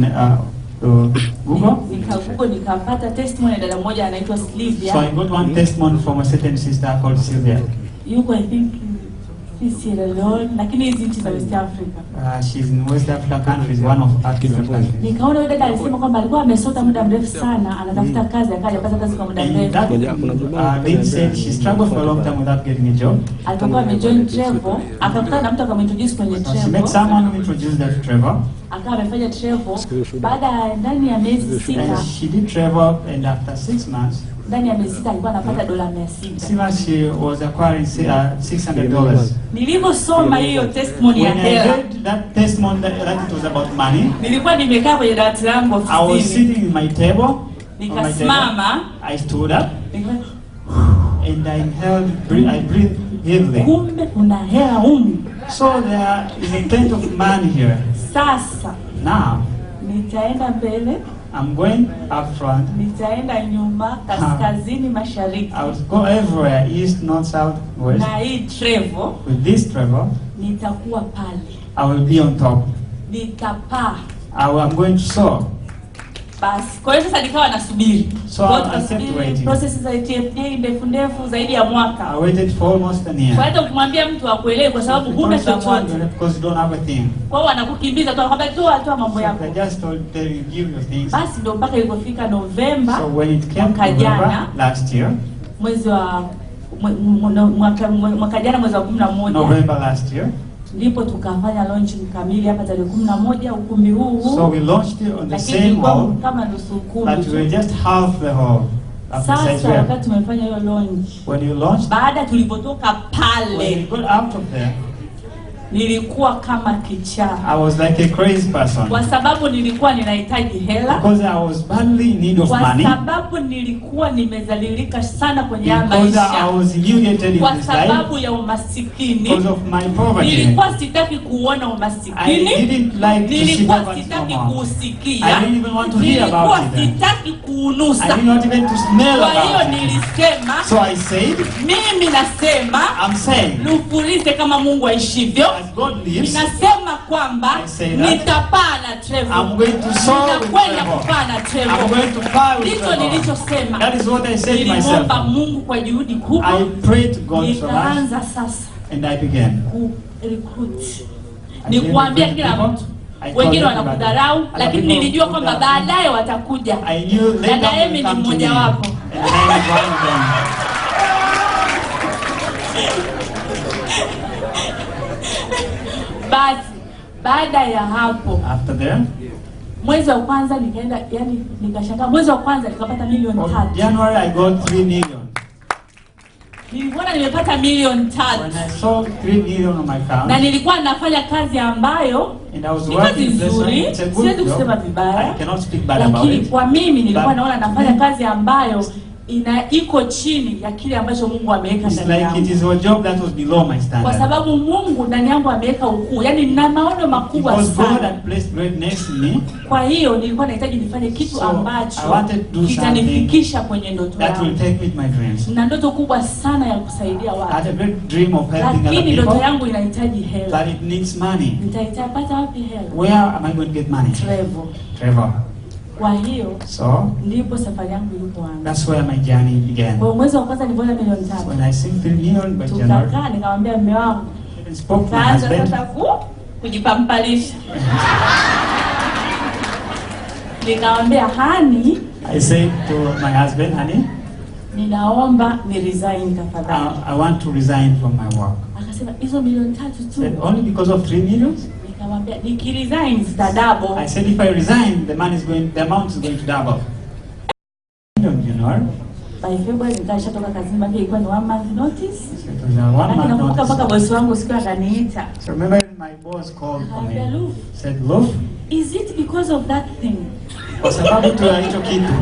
Google. Nikapata testimony ya dada mmoja anaitwa Sylvia. So I got one testimony from a certain sister called Sylvia. Yuko, I think Sierra Leone, lakini hizi nchi za West Africa. She's in West Africa countries, one of African countries. Nikaona yule dada alisema kwamba alikuwa amesota muda mrefu sana, anatafuta kazi, akaja pata kazi kwa muda mrefu. They said she struggled for a long time without getting a job. Alipokuwa amejoin travel, akakutana na mtu akamintroduce kwenye travel. She met someone who introduced her to travel. Akawa amefanya travel, baada ndani ya miezi 6. She did travel, and after 6 months, ndani ya miezi 6 alikuwa anapata $600. She was acquiring $600. Niliposoma hiyo testimony ya hela, when I read that testimony that it was about money, nilikuwa nimekaa kwenye dawati langu ofisini. I was sitting in my table. Nikasimama. I stood up. And I inhaled, I breathed heavily. Kumbe kuna hela humu. So there is a plenty of money here. Sasa. Now, nitaenda mbele. I'm going up front. Nitaenda nyuma, kaskazini, mashariki. I will go everywhere, east, north, south, west. Na hii travel, with this travel, nitakuwa pale. I will be on top. Nitapaa. I'm going to soar. Basi, kwa hiyo sasa nikawa nasubiri. So I kept waiting. Process za TFA ndefu zaidi ya mwaka. I waited for almost a year. Kwa hiyo ukimwambia mtu akuelewe kwa sababu huna chochote. Because you don't have a thing. Kwa hiyo wanakukimbiza tu anakuambia toa mambo yako. I just told them you give your things. Basi ndio mpaka ilipofika November. So when it came to November last year, mwezi wa mwaka jana mwezi wa 11. November last year. Ndipo tukafanya launch kamili hapa tarehe 11 ukumbi huu. So we launched it on the same hall. Kama nusu ukumbi. But we were just half the hall. Sasa wakati tumefanya hiyo launch. When you launched. Baada tulipotoka pale. When we got out of there. Nilikuwa kama kichaa. I was like a crazy person. Kwa sababu nilikuwa ninahitaji hela. Because I was badly in need of money. Kwa sababu nilikuwa nimezalilika sana kwenye maisha. Because I was humiliated in this life. Kwa sababu ya umasikini. Because of my poverty. Nilikuwa sitaki kuona umasikini. I didn't like to see poverty. Nilikuwa sitaki kuusikia. I didn't even want to hear about it. Nilikuwa sitaki kuunusa. I didn't want even to smell about it. Kwa hiyo nilisema. So I said. Mimi nasema. I'm saying. Lupulize kama Mungu aishivyo. God lives. Ninasema kwamba nitapaa na travel. I'm going to soar with nitakwenda kupaa na travel. I'm going to fly with travel. Ndicho nilichosema. That is what I said to myself. Nilimwomba Mungu kwa juhudi kubwa. I prayed to God so much. Nikaanza sasa. And I began. Recruit. Nikuambia kila mtu. Wengine wanakudharau, lakini nilijua kwamba baadaye watakuja. Dada Emi ni mmoja wapo. Basi baada ya hapo, after there, mwezi wa kwanza nikaenda, yani nikashangaa, mwezi wa kwanza nikapata milioni 3. January I got 3 million. Niliona nimepata milioni 3. When I saw 3 million on my account. Na nilikuwa nafanya kazi ambayo and I was working nzuri, siwezi kusema vibaya. I cannot speak bad about it. Lakini kwa mimi nilikuwa naona nafanya kazi ambayo iko chini ya kile ambacho Mungu ameweka ndani yangu. It is a job that was below my standard. Kwa sababu Mungu ndani yangu ameweka ukuu. Yaani nina maono makubwa sana. Because God had placed great next to me. Kwa hiyo nilikuwa nahitaji nifanye kitu ambacho kitanifikisha kwenye ndoto yangu. That will take me to my dreams. Nina ndoto kubwa sana ya kusaidia watu. I had a great dream of helping other people. Lakini ndoto yangu inahitaji hela. But it needs money. Nitaipata wapi hela? Where am I going to get money? Travel. Kwa hiyo ndipo safari yangu ilipoanza. That's where my journey began. Kwa mwezi wa kwanza nilipata milioni 3. When I sing 3 million by January. Tukakaa nikamwambia mume wangu. Spoke to my husband. Sasa kujipampalisha. Nikamwambia honey. I said to my husband, honey. Ninaomba ni resign tafadhali. I want to resign from my work. Akasema hizo milioni 3 tu. Said only because of 3 million? Nikamwambia nikiresign zita double. I said if I resign the amount is going to double. You know, by February nikashatoka kazini, bado ilikuwa ni 1 month notice. It was a 1 month Nakumbuka mpaka notice. boss wangu siku akaniita. So remember my boss called for me. Said, "Love, Is it because of that thing?" kwa sababu tu ya hicho kitu."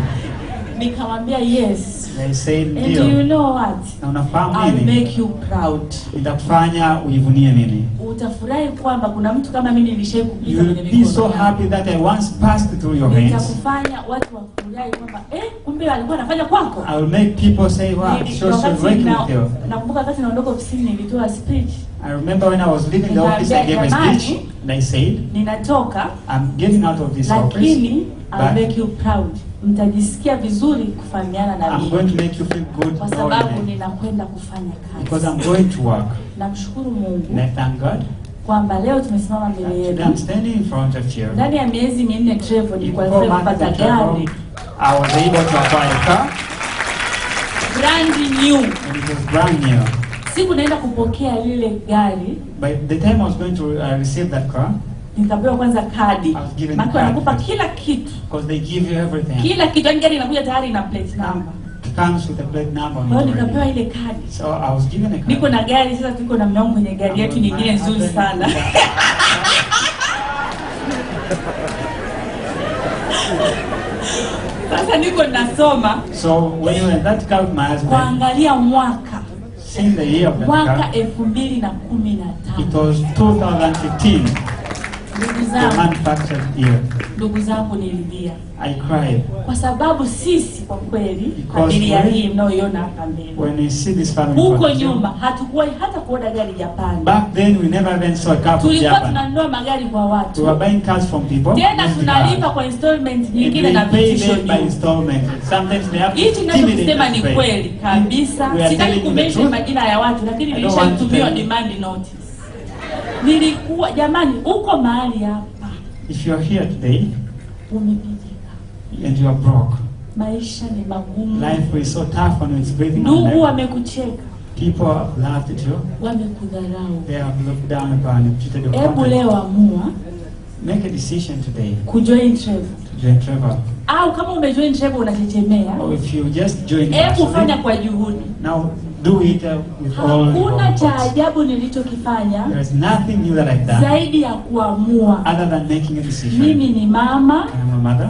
Nikamwambia yes. They said, And do you "Ndio." know what? Na unafahamu I'll nini? make you proud. Nitakufanya ujivunie mimi. Utafurahi kwamba kuna mtu kama mimi nilishakupita You kwenye will be mikono so yangu. happy that I once passed through your hands. Nitakufanya watu wafurahi kwamba kumbe alikuwa anafanya kwako. I will make people say, "Wow, sure she's working with you." Nakumbuka wakati naondoka ofisini nilitoa speech. I remember when I was leaving the office, I gave a speech and I said, Ninatoka, "I'm getting out of this office, lakini I'll but make you proud. Mtajisikia vizuri kufahamiana na I'm mimi. going to make you feel good Kwa knowing sababu me, ninakwenda kufanya because kazi." I'm going to work." Namshukuru Mungu And I thank God kwamba leo tumesimama mbele that today yenu. I'm standing in front of you. Ndani ya miezi 4 Trevor nilikuwa In 4 months nimepata of travel, gari I was able to acquire a car, brand new. and it was brand new. Siku naenda kupokea lile gari, By the time I was going to receive that car, nikapewa kwanza kadi. I was given Maana card. wanakupa kila kitu. because they give you everything. Kila kitu, yani gari inakuja tayari na plate number. It comes with a plate number on it Kwa hiyo nikapewa already. ile kadi. So I was given a car. Niko na gari sasa, tuko na mnao kwenye gari yetu nyingine nzuri sana. Sasa niko nasoma So when you were in that car with my husband, kuangalia mwaka seeing the year of that mwaka car, 2015. it was 2015, Ndugu the zangu, manufactured year. ndugu zangu nililia I cried. kwa sababu sisi kwa kweli Because familia when- hii mnaoiona hapa mbele, When you see this family huko photo, nyuma hatukuwahi hata kuona gari Japani. back then we never even saw a car from Tulikuwa Japan. tunanunua magari kwa We watu, were buying cars from people. tena used tunalipa cars. kwa installment And nyingine na we pay vitisho them by juu. installment. Sometimes they have Hichi ninachokisema ni pay. kweli kabisa. We are Sitaki telling you the kumention truth. majina ya watu, lakini I don't want to nilishatumiwa tell you. demand notice. Nilikuwa jamani, uko mahali hapa If you are here today umepigika, and you are broke, maisha ni magumu, life is so tough when it's breathing on ndugu you. wamekucheka, People have laughed at you. wamekudharau. They have looked down upon you, treated you Hebu badly. leo amua Make a decision today kujoin Trevor, to join Trevor. au kama umejoin Trevor unachechemea, Or if you just join hebu fanya actually, kwa juhudi. now do it with all Hakuna your cha heart. ajabu nilichokifanya There is nothing new that I've done zaidi ya kuamua. other than making a decision. Mimi ni mama I am a mother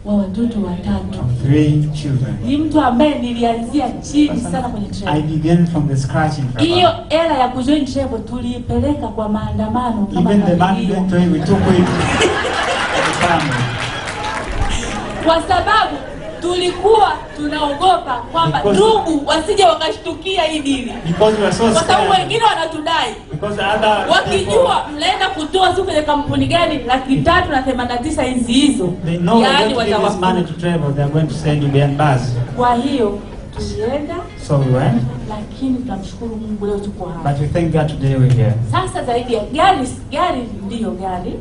wa watoto watatu. of 3 children. Ni mtu ambaye nilianzia chini sana kwenye I Trevor. began from the scratch in Hiyo Trevor. era ya kujoin Trevor tuliipeleka kwa maandamano kama Even the familia, mandatory, we took it as a family. kwa sababu tulikuwa tunaogopa kwamba Because- ndugu wasije wakashtukia hii dili, Because we were so kwa sababu scared. wengine wanatudai Because the other people, wakijua mnaenda kutoa siku kwenye kampuni gani 389 hizi hizo, they know we're yaani going to give this money watawafuta. to Trevor, they're going to send you behind bars. Kwa hiyo tulienda, So we went, lakini tunamshukuru Mungu leo tuko hapa. but we thank God today we're here. Sasa zaidi ya gari ndiyo gari,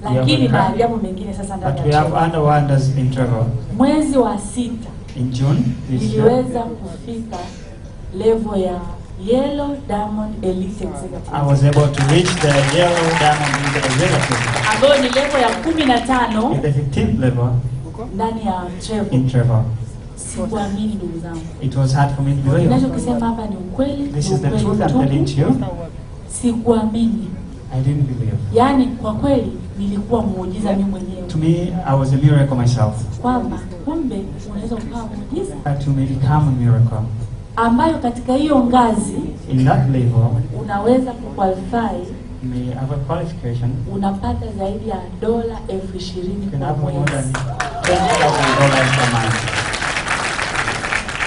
lakini car. maajabu mengine sasa ndani But ya we have Trevor. other wonders in Trevor. Mwezi wa 6 In June this year, niliweza kufika level ya Yellow Diamond Elite Executive, I was able to reach the yellow diamond executive ambayo ni level ya 15 in the 15th level ndani ya Trevor. in Trevor. Sikuamini ndugu zangu, It was hard for me to believe. ninachokisema hapa ni ukweli, This ni is the ukweli truth I'm mtupu. telling to you. Sikuamini, I didn't believe. yaani kwa kweli nilikuwa muujiza mimi mwenyewe, To me, I was a miracle myself. kwamba kumbe unaweza ukawa muujiza But to me become a miracle. ambayo katika hiyo ngazi In that level, unaweza kuqualify, you may have a qualification. unapata zaidi ya dola 20,000 You can kwa have more than mwezi. $20,000 per month.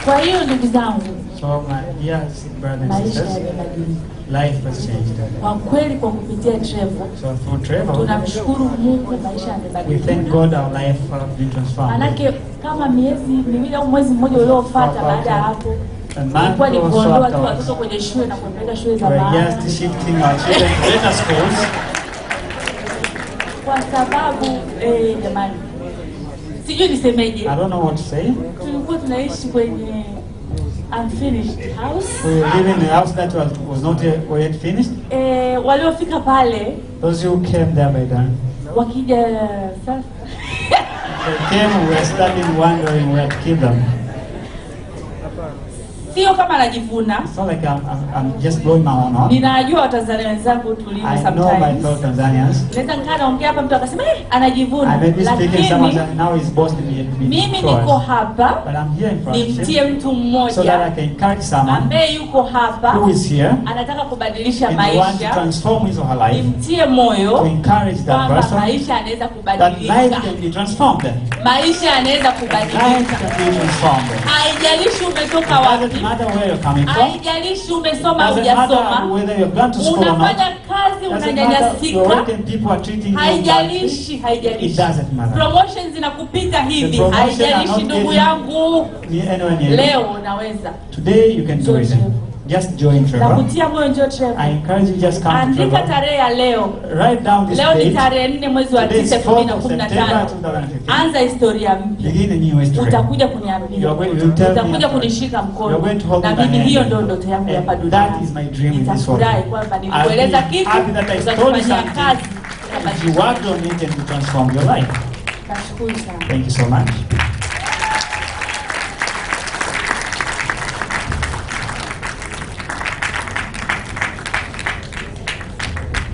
Kwa hiyo ndugu zangu, So my dear brothers and maisha sisters, yamebadilika life has changed. kwa kweli. Kwa kupitia Trevor So through Trevor, tunamshukuru Mungu, maisha we yamebadilika. thank God our life has been transformed. Manake kama miezi miwili au mwezi mmoja uliofuata, baada ya hapo A month ilikuwa ni or so kuondoa tu afterwards, watoto kwenye shule na kuwapeleka shule za we're maana, just shifting our children to better schools. kwa sababu jamani, sijui nisemeje, I don't know what to say. tulikuwa tunaishi kwenye unfinished house. We live in a house that was not yet finished. Waliofika pale Those who came there by then, wakija sasa, they came, we were standing wondering where to keep them. Sio kama anajivuna. It's not like I'm just blowing my own horn. Ninajua Watanzania wenzangu tulivyo sometimes. I know my fellow Tanzanians. Naweza nikaongea hapa mtu akasema anajivuna. I may be speaking someone now is boasting me. Mimi niko hapa. But I'm here in front of you. Nimtie mtu mmoja. So that I can encourage someone. Ambaye yuko hapa. Who is here? Anataka kubadilisha and maisha. Want to transform his or her life. Nimtie moyo. To encourage that person. Maisha yanaweza kubadilika. That life can be transformed. Maisha yanaweza kubadilika. Life can be transformed. Haijalishi umetoka wapi. Haijalishi umesoma au hujasoma. Unafanya kazi unanyanyasika. Haijalishi. Promotions zinakupita hivi. Haijalishi ndugu yangu. Leo unaweza. Today you can do it. Just join Trevor. Nakutia moyo njoo Trevor. I encourage you just come to Trevor. Andika tarehe ya leo. Write down this date. Leo ni tarehe 4 mwezi wa 9 2015. Anza historia mpya. Begin a new history. Utakuja kuniambia. Utakuja kunishika mkono. Na mimi hiyo ndio ndoto yangu hapa duniani. That is my dream in this world. Nitafurahi kwamba nikueleza kitu. Utafanya kazi. You worked on it and you transformed your life. Nashukuru sana. Thank you so much.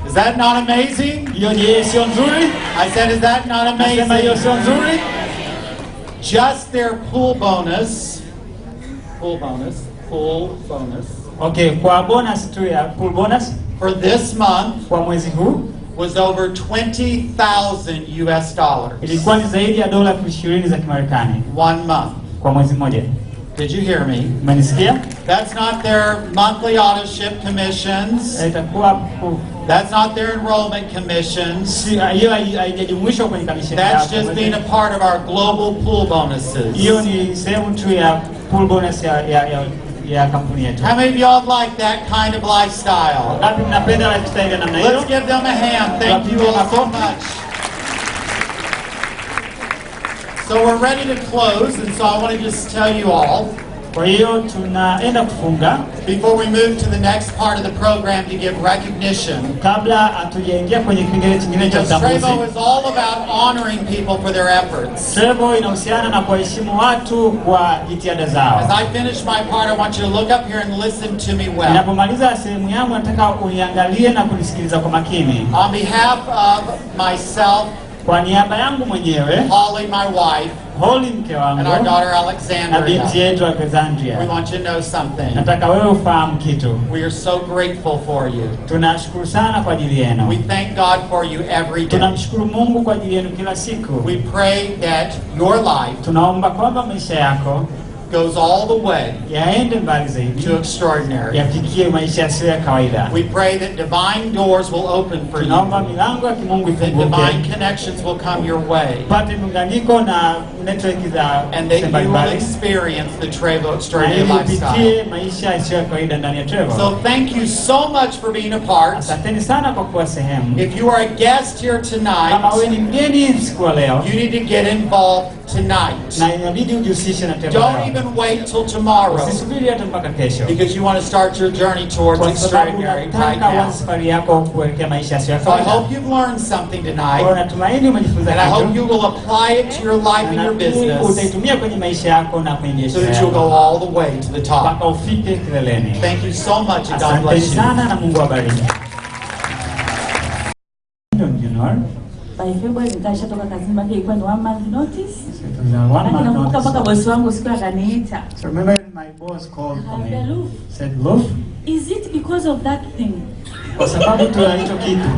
Is that not amazing? I said, is that not amazing? Just their pool bonus. Okay, kwa bonus tu ya pool bonus for this month kwa mwezi huu was over $20,000 US. Ilikuwa ni zaidi ya dola 20,000 za Kimarekani. 1 month. Kwa mwezi mmoja. Did you hear me? Umenisikia? That's not their monthly auto ship commissions. That's not their enrollment commissions. That's just being a part of our global pool bonuses. How many of y'all like that kind of lifestyle? Let's give them a hand. Thank you all so much. So we're ready to close, and so I want to just tell you all, before we move to the next part of the program to give recognition, because Trevo is all about honoring people for their efforts. As I finish my part, I want you to look up here and listen to me well. On behalf of myself, kwa niaba yangu mwenyewe, Holly, my wife, Holly mke wangu, and our daughter Alexandria, na binti yetu Alexandria, we want you to know something. Nataka wewe ufahamu kitu. We are so grateful for you. Tunashukuru sana kwa ajili yenu. We thank God for you every day. Tunamshukuru Mungu kwa ajili yenu kila siku. We pray that your life, tunaomba kwamba maisha yako goes all the way to extraordinary. We pray that divine doors will open for you. That divine connections will come your way. And that you will experience the Trevo extraordinary lifestyle. So thank you so much for being a part. If you are a guest here tonight, you need to get involved tonight. Don't even wait till tomorrow, because you want to start your journey towards extraordinary right now. So I hope you've learned something tonight, and I hope you will apply it to your life and your business, so that you'll go all the way to the top. Thank you so much, and God bless you. By February nikashatoka kazini, baki ilikuwa ni 1 month notice. Nakumbuka mpaka bosi wangu siku akaniita. So remember my boss called me. Said, "Love, is it because of that thing?" Kwa sababu tu ya hicho kitu.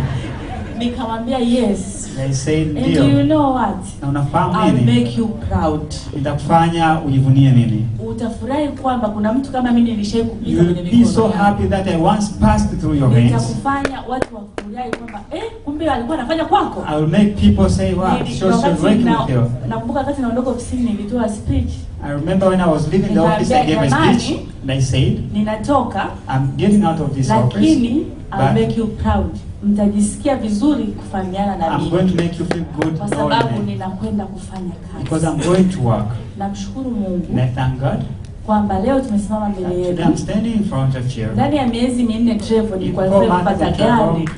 Nikamwambia yes. I said, and do you know what? Na unafahamu nini? I'll make you proud. Nitakufanya ujivunie mimi. Utafurahi kwamba kuna mtu kama mimi nilishawahi kupita kwenye mikono. You'll be so happy that I once passed through your hands. Nitakufanya watu wafurahi kwamba kumbe alikuwa anafanya kwako. I will make people say, wow, sure working with you. Nakumbuka wakati naondoka ofisini nilitoa speech. I remember when I was leaving the office, I gave a speech and I said, ninatoka, I'm getting out of this office, lakini I'll make you proud. Mtajisikia vizuri kufahamiana na mimi. I'm going to make you feel good kwa sababu ninakwenda kufanya kazi. Because I'm going to work. Namshukuru Mungu. And I thank God. Kwamba leo tumesimama mbele yetu. I'm standing in front of you. Ndani ya miezi 4 Trevo nilikuwa nimepata gari.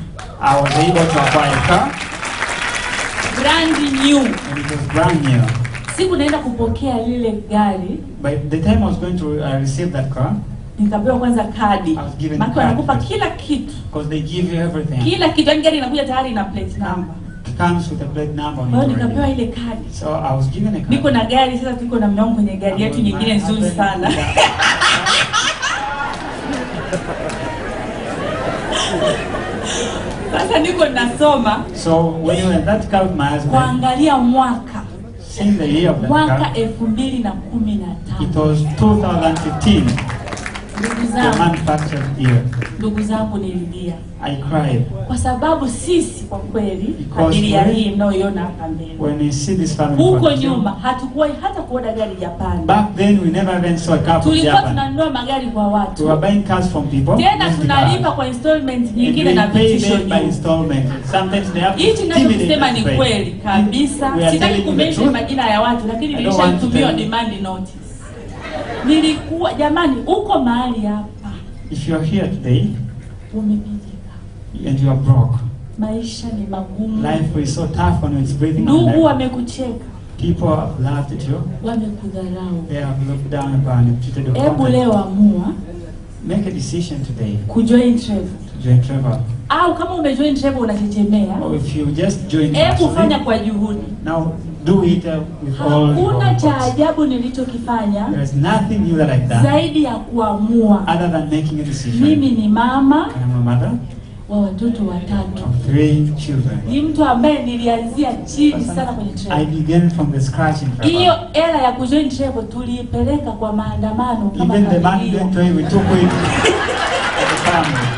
I was able to acquire a car. Brand new. And it was brand new. Siku naenda kupokea lile gari. By the time I was going to receive that car, nikapewa kwanza kadi. Maki wanakupa kila kitu. Because they give you everything. Kila kitu, yani gari inakuja tayari na plate number. Comes with a plate number. Kwa nikapewa ile kadi. So I was given a card. Niko na gari sasa, tuko na mnyongo kwenye gari yetu nyingine nzuri sana. Sasa niko nasoma. So when you had that car with my husband, kuangalia mwaka. Seeing the year of that mwaka car. 2015. It was 2015. The manufactured year. Ndugu zangu nililia. I cried. Kwa sababu sisi kwa kweli familia hii mnaoiona hapa mbele. When you see this family huko nyuma hatukuwahi hata kuona gari Japan. Back then we never even saw a car from Japan. Tulikuwa tunanunua magari kwa watu. We were buying cars from people. Tena tunalipa kwa installment nyingine na vitisho by installment. Sometimes they have hichi ninachosema ni kweli kabisa. Sitaki kumention majina ya watu lakini nilishatumia demand notice. Nilikuwa jamani uko mahali hapa. If you are here today, umepigika and you are broke. Maisha ni magumu. Life is so tough when it's breathing. Ndugu wamekucheka. People have laughed at you. Wamekudharau. They have looked down upon you, treated you. Hebu leo amua. Make a decision today. Kujoin Trevor. To join Trevor. Au kama umejoin Trevor unachechemea. Or if you just join. Hebu fanya kwa juhudi. Now do it with all. Hakuna cha ajabu nilichokifanya. There is nothing new that I've done. Zaidi ya kuamua. Other than making a decision. Mimi ni mama. I am a mother. Wa watoto 3. Of 3 children. Ni mtu ambaye nilianzia chini sana kwenye Trevor. I began from the scratch in Trevor. Hiyo era ya kujoin Trevor tuliipeleka kwa maandamano kama even the man we took it as a family.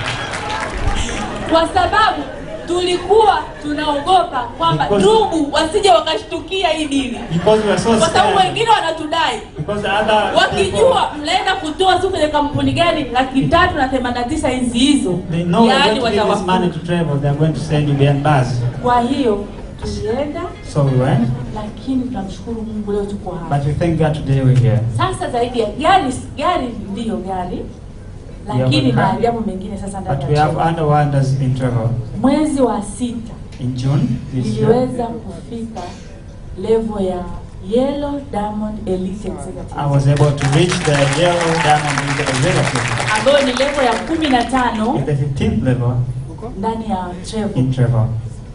Kwa sababu tulikuwa tunaogopa kwamba ndugu wasije wakashtukia hii dili. Because we were so scared. Kwa sababu wengine wanatudai. Because the other wakijua mnaenda kutoa siku kwenye kampuni gani 389 hizi hizo. Yani watawa money to travel, they are going to send you behind bars. Kwa hiyo tulienda. So we went. Lakini tunamshukuru Mungu leo tuko hapa. But we thank God today we're here. Sasa zaidi ya gari ndio gari. Lakini na ajabu mengine sasa ndani. But we have other wonders in Trevor. Mwezi wa 6 in June this year niliweza kufika level ya Yellow Diamond Elite Executive. I was able to reach the Yellow Diamond Elite Executive. Ambayo ni level ya 15. The 15th level ndani ya Trevor. In Trevor.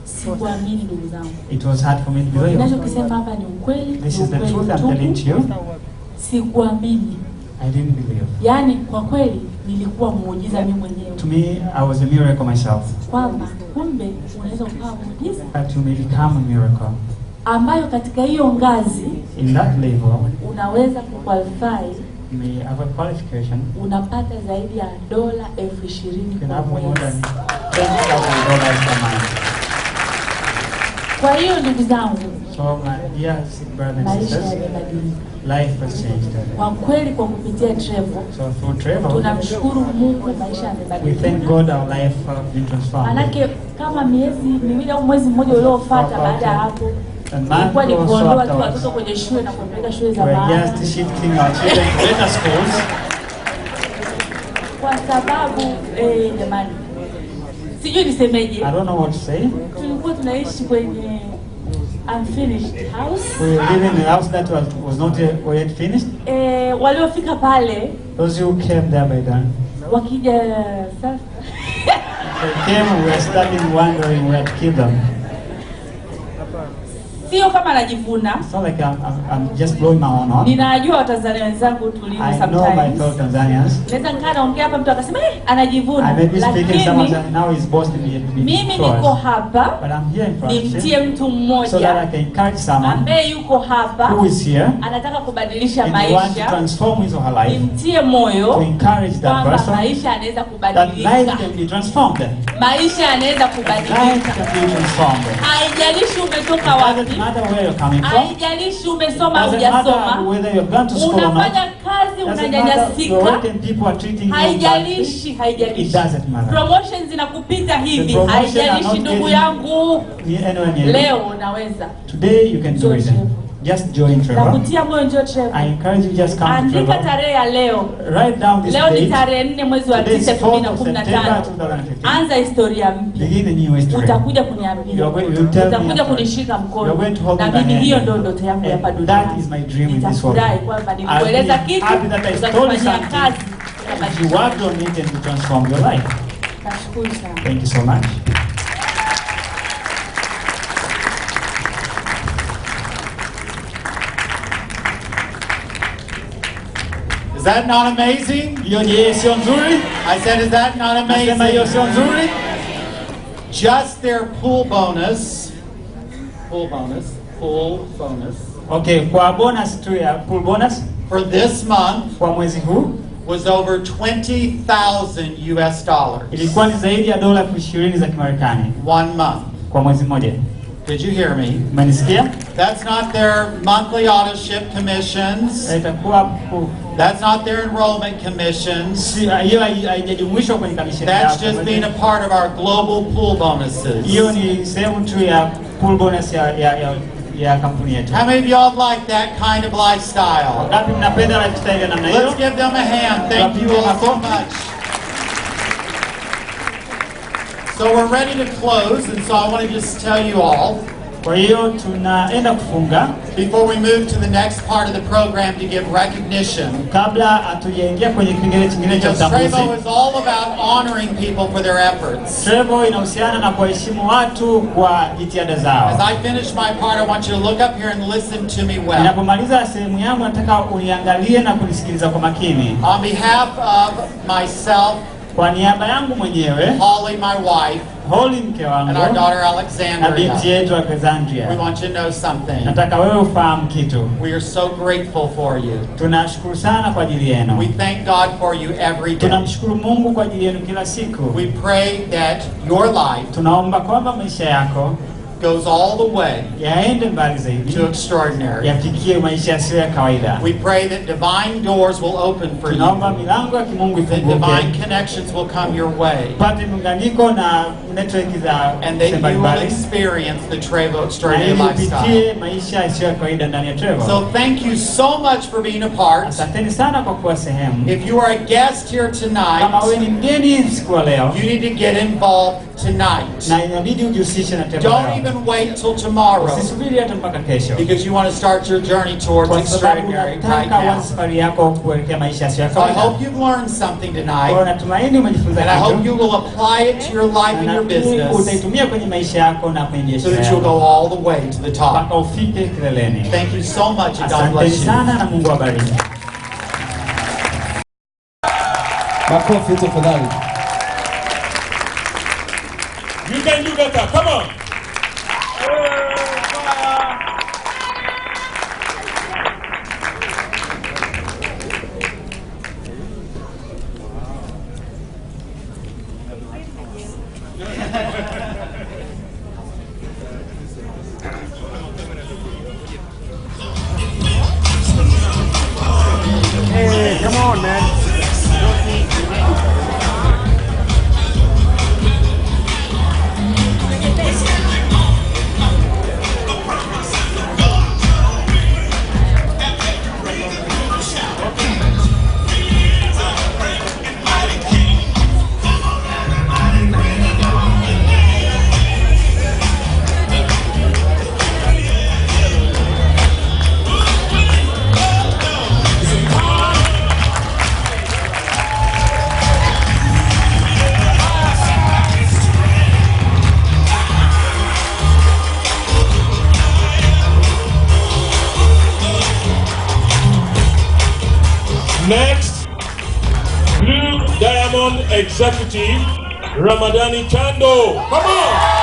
Sikuamini ndugu zangu. It was hard for me to believe. Ninachokisema hapa ni ukweli. This is the truth I'm telling you. Sikuamini. I didn't believe. Yani kwa kweli nilikuwa muujiza mimi mwenyewe. To me, I was a miracle myself. Kwamba kumbe unaweza kuwa muujiza. That you may become a miracle. Ambayo katika hiyo ngazi in that level unaweza kuqualify. You may have a qualification. Unapata zaidi ya $20,000 kwa mwezi. $10,000 per month. Kwa hiyo ndugu zangu, so my dear brothers and sisters, life has changed. Kwa kweli kwa kupitia Trevor. So through Trevor, tunamshukuru Mungu maisha yamebadilika. We thank God our life has been transformed. Manake kama miezi miwili au mwezi mmoja uliofuata baada ya hapo ilikuwa ni kuondoa tu watoto kwenye shule na kupeleka shule za maana. We're just shifting our children to better schools. Kwa sababu jamani, sijui nisemeje. I don't know what to say. Tulikuwa tunaishi kwenye unfinished house. We were living in a house that was not yet finished. Waliofika pale, those who came there by then, wakija sasa they came, we were starting wondering where to kill them. Sio kama najivuna. It's not like I'm just blowing my own horn. Ninajua Watanzania wenzangu tulivyo sometimes. I know my fellow Tanzanians. Naweza nikaa naongea hapa mtu akasema anajivuna. I may be speaking someone now is boasting me. Mimi niko hapa. But I'm here in front of you. Nimtie mtu mmoja. So that I can encourage someone. Ambaye yuko hapa. Who is here. Anataka kubadilisha maisha. And want to transform his or her life. Nimtie moyo. To encourage that person. Maisha yanaweza kubadilika. That life can be transformed. Maisha yanaweza kubadilika. Life can be transformed. Haijalishi umetoka wapi. Doesn't matter where you're coming from. Haijalishi umesoma au hujasoma. Whether you've gone to school or not. Unafanya kazi unanyanyasika. Haijalishi. It doesn't matter. Promotions zinakupita hivi. Haijalishi ndugu yangu. Leo unaweza. Today you can do it. just join Trevor. Nakutia moyo njoo Trevor. I encourage you just come to Andika Trevor. tarehe ya leo. Write down this Leo ni date. tarehe 4 mwezi wa Today is 9 4th of 2015. September 2015. Anza historia mpya. Begin a new history. Utakuja You kuniambia. are going to tell me Utakuja afterwards. kunishika You are mkono. going to hold Na me by mimi hand. hiyo ndio ndoto yangu hapa And duniani. that is my dream in this world. Nitafurahi kwamba I'll nilikueleza be kitu. happy that I told you Ukakifanyia something. kazi. And you worked on it and you transformed your life. Nashukuru sana. Thank you so much. Is that not amazing? Hiyo je, sio nzuri? I said, is that not Nasema hiyo sio amazing? nzuri? Just their pool bonus. Okay, kwa bonus tu ya pool bonus For this month kwa mwezi huu was over $20,000 US dollars. ilikuwa ni zaidi ya dola 20 za Kimarekani 1 month. kwa mwezi mmoja. Did you hear me? Umenisikia? That's not their monthly auto ship commissions. Itakuwa That's not their enrollment commissions. hiyo haijajumuishwa kwenye kamisheni yao. That's just being a part of our global pool bonuses. Hiyo ni sehemu tu ya pool bonus ya kampuni yetu. How many of y'all like that kind of lifestyle? Ngapi mnapenda lifestyle ya namna hiyo? Let's give them a hand. Thank you all so much. So we're ready to close, and so I want to just tell you all, Kwa hiyo tunaenda kufunga. before we move to the next part of the program to give recognition, Kabla hatujaingia kwenye kipengele kingine cha because Trevo utambuzi. is all about honoring people for their efforts. Trevor inahusiana na kuheshimu watu kwa jitihada As zao. I finish my part, I want you to look up here and listen to me well. Ninapomaliza sehemu yangu nataka uniangalie na kunisikiliza kwa makini. On behalf of myself, Kwa niaba yangu mwenyewe, Holly, my wife, Holly mke wangu and our daughter na binti Alexandria, yetu we Alexandria, want you to know something. nataka wewe ufahamu kitu. We are so grateful for you. Tunashukuru sana kwa ajili yenu. We thank God for you every day. Tunamshukuru Mungu kwa ajili yenu kila siku. We pray that your life Tunaomba kwamba maisha yako goes all the way yaende mbali zaidi, to extraordinary. yafikie maisha yasiyo ya kawaida. We pray that divine doors will open for Tunaomba you. milango ya kimungu That divine ifunguke, connections will come your way. pate muunganiko na network za And that you will mbalimbali, experience the Trevo na extraordinary ili lifestyle. upitie maisha yasiyo ya kawaida ndani ya Trevor. So thank you so much for being a part. Asanteni sana kwa kuwa sehemu. If you are a guest here Kama wewe tonight, ni mgeni siku ya leo, you need to get involved tonight. na inabidi ujihusishe na Trevor Don't leo. even wait till tomorrow, Usisubiri hata mpaka kesho, because you want to start your journey towards kwa sababu extraordinary right unataka now. uanze safari yako kuelekea maisha yasiyo ya So I kawaida. hope you've learned something Kwa tonight, natumaini umejifunza and I hope kitu, you will apply it to your life and na your business, utaitumia kwenye maisha yako na kwenye so biashara that you'll yako go all the way to the top. mpaka ufike kileleni. Thank you so much, and God Asanteni bless you. sana na Mungu awabariki. Makofi tafadhali. You can do better. Come on. Hey, come on, man. Next, Blue Diamond Executive Ramadani Chando. Come on.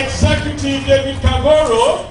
Executive David Kagoro.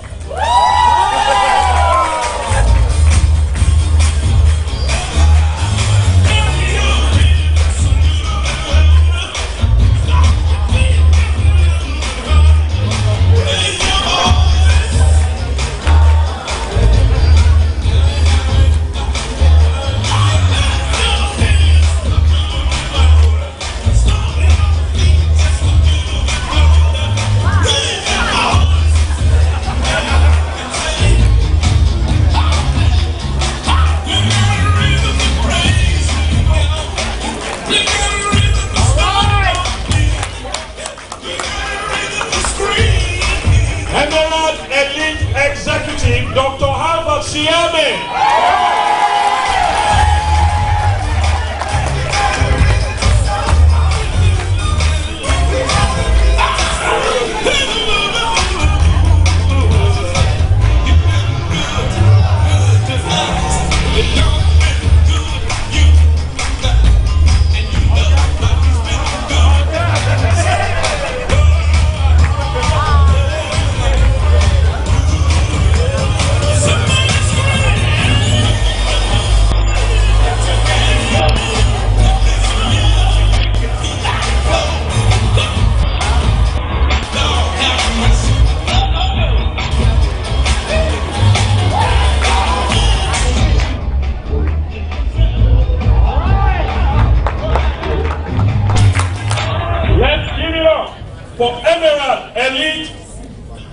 For Emerald Elite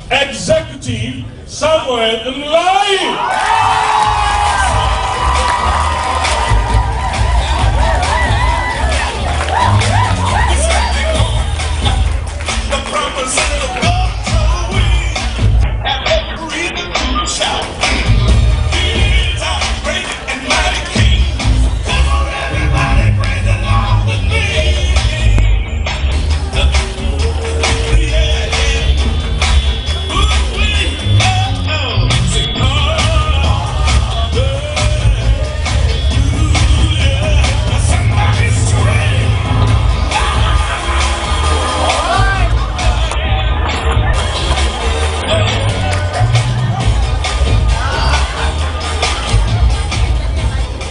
Executive Samuel Nlai.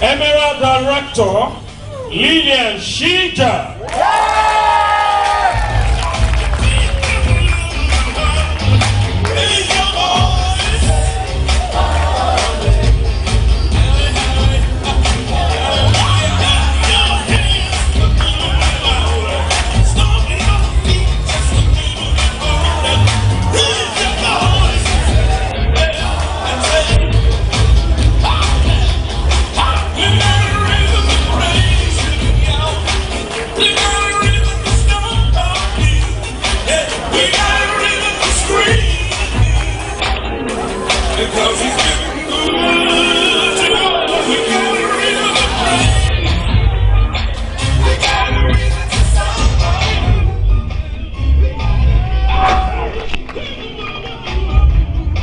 Emerald Director Lillian Sheeta.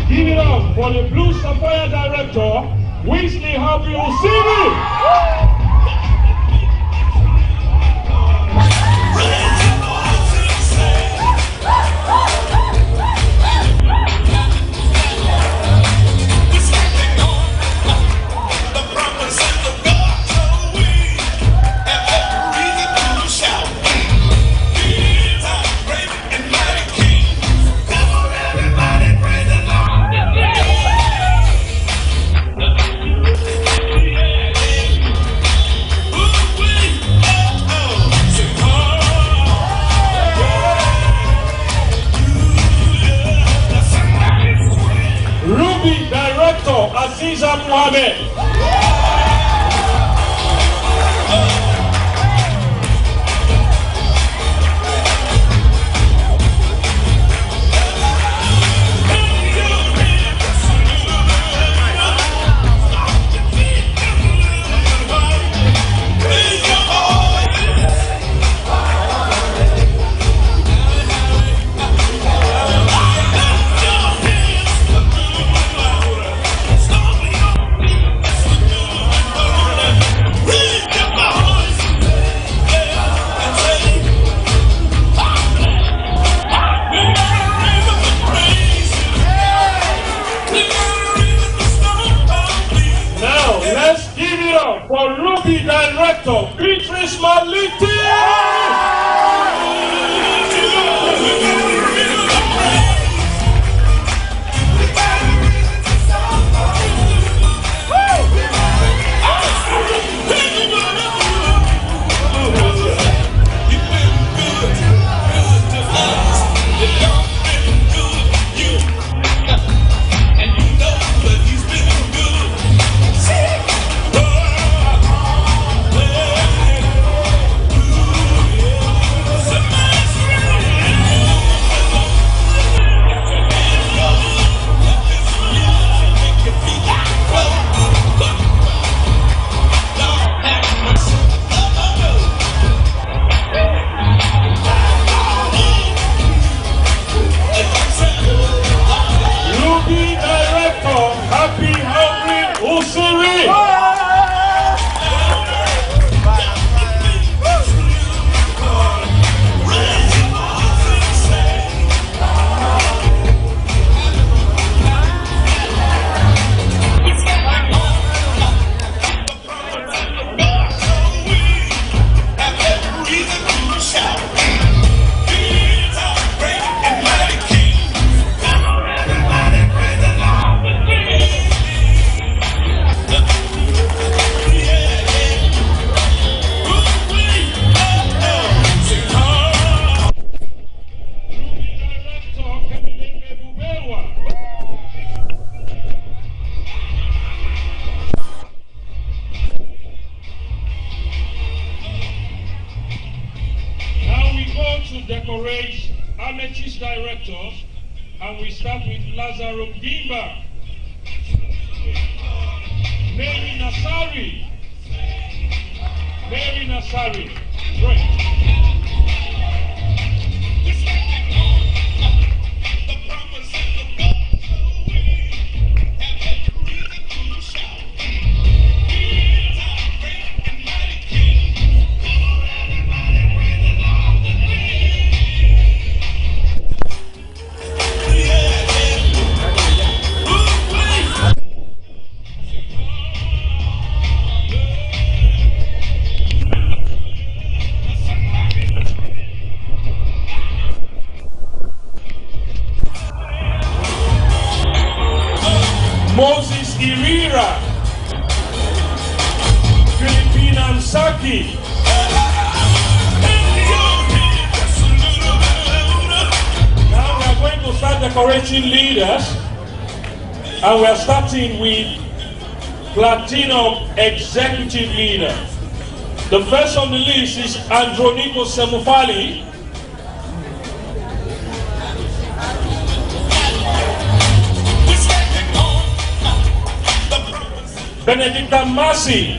Give it up for the Blue Sapphire Director, Weasley Happy Usini. Director Aziza Mohammed. Director, Beatrice Maliti. Decorate amethyst directors, and we start with Lazaro Gimba, Mary Nasari, great. Moses Irira, Filipina Msaki. Now we are going to start decorating leaders, and we are starting with Platinum Executive Leader. The first on the list is Androniko Semufali. Benedicta Masi.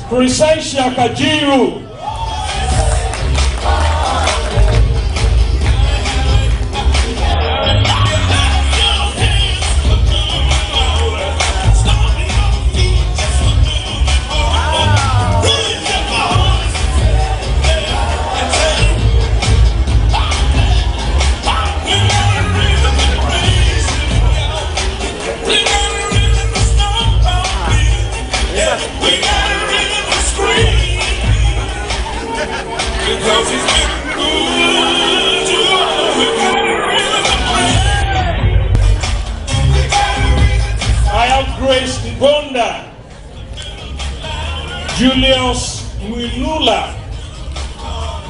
Priscilla Kajiru. Grace Ngonda, Julius Mwinula,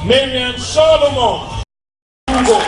Marian Solomon, Hugo.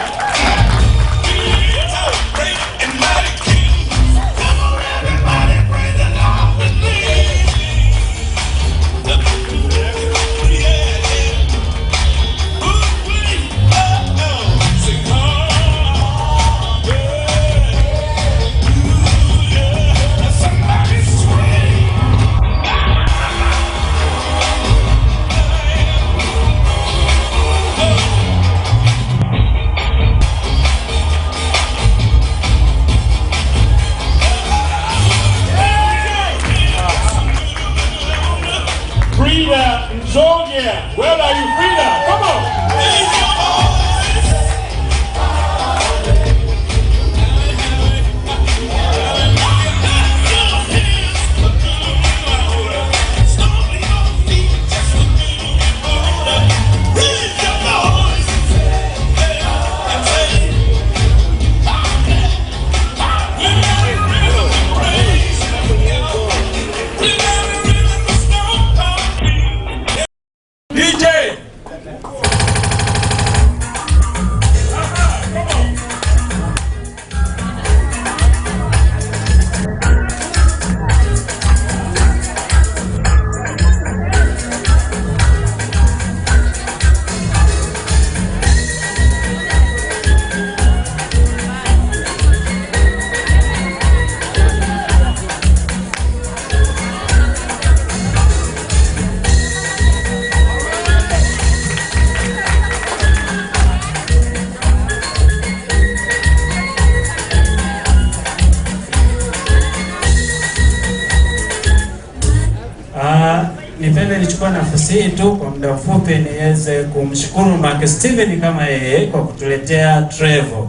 nilichukua nafasi hii tu kwa muda mfupi niweze kumshukuru Mark Steven kama yeye kwa kutuletea Trevor.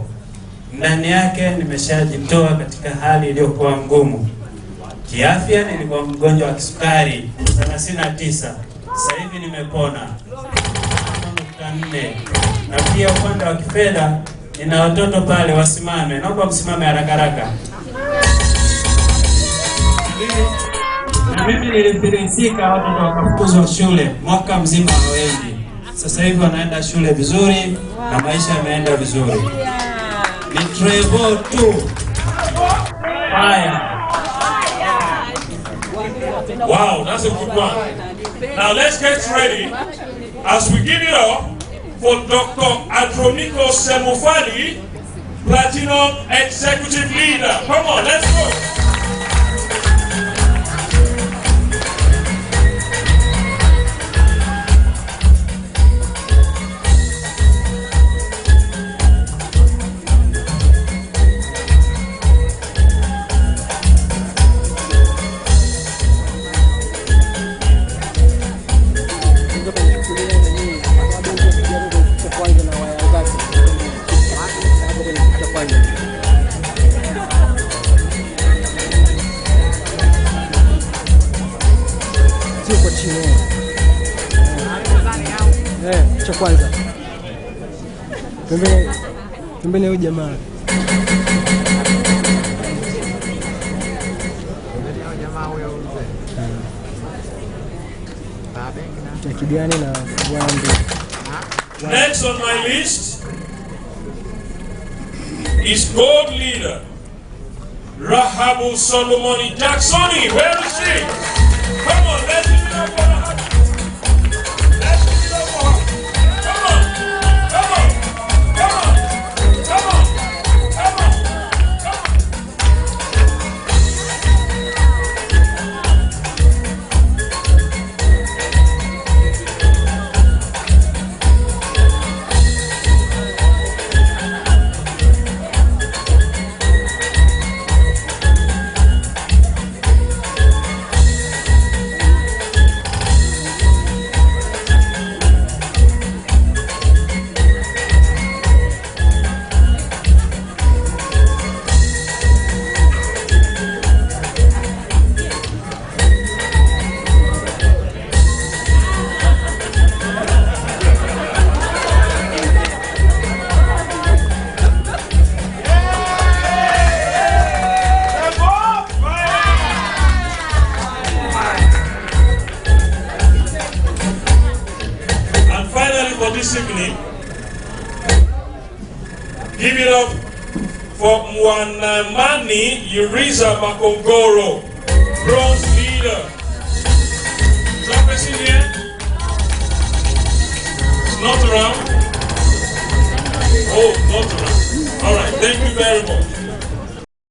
Ndani yake nimeshajitoa katika hali iliyokuwa ngumu. Kiafya nilikuwa mgonjwa wa kisukari 39. Sasa hivi nimepona 4. Na pia upande wa kifedha nina watoto pale wasimame. Naomba msimame haraka haraka. Na mimi nilifilisika, watoto wakafukuzwa shule mwaka mzima hawaendi. Sasa hivi wanaenda shule vizuri na maisha yameenda vizuri. Ni Trevor tu. Haya. Wow, that's a good one. Now let's get ready as we give it up for Dr. Androniko Semufani, Platinum Executive Leader. Come on, let's go. Cha kwanza pembeni huyu jamaa Kigani na Wambi. Next on my list is Gold Leader Rahabu Solomoni Jacksoni. Where is she? Come on, let's give it up for Rahabu. Let's give it up for her. Come on, come on, come on, come on, come on, come on. This evening, give it up for Mwanamani Yuriza Makongoro, bronze leader. Is that person here? Not around? Oh, not around. All right, thank you very much.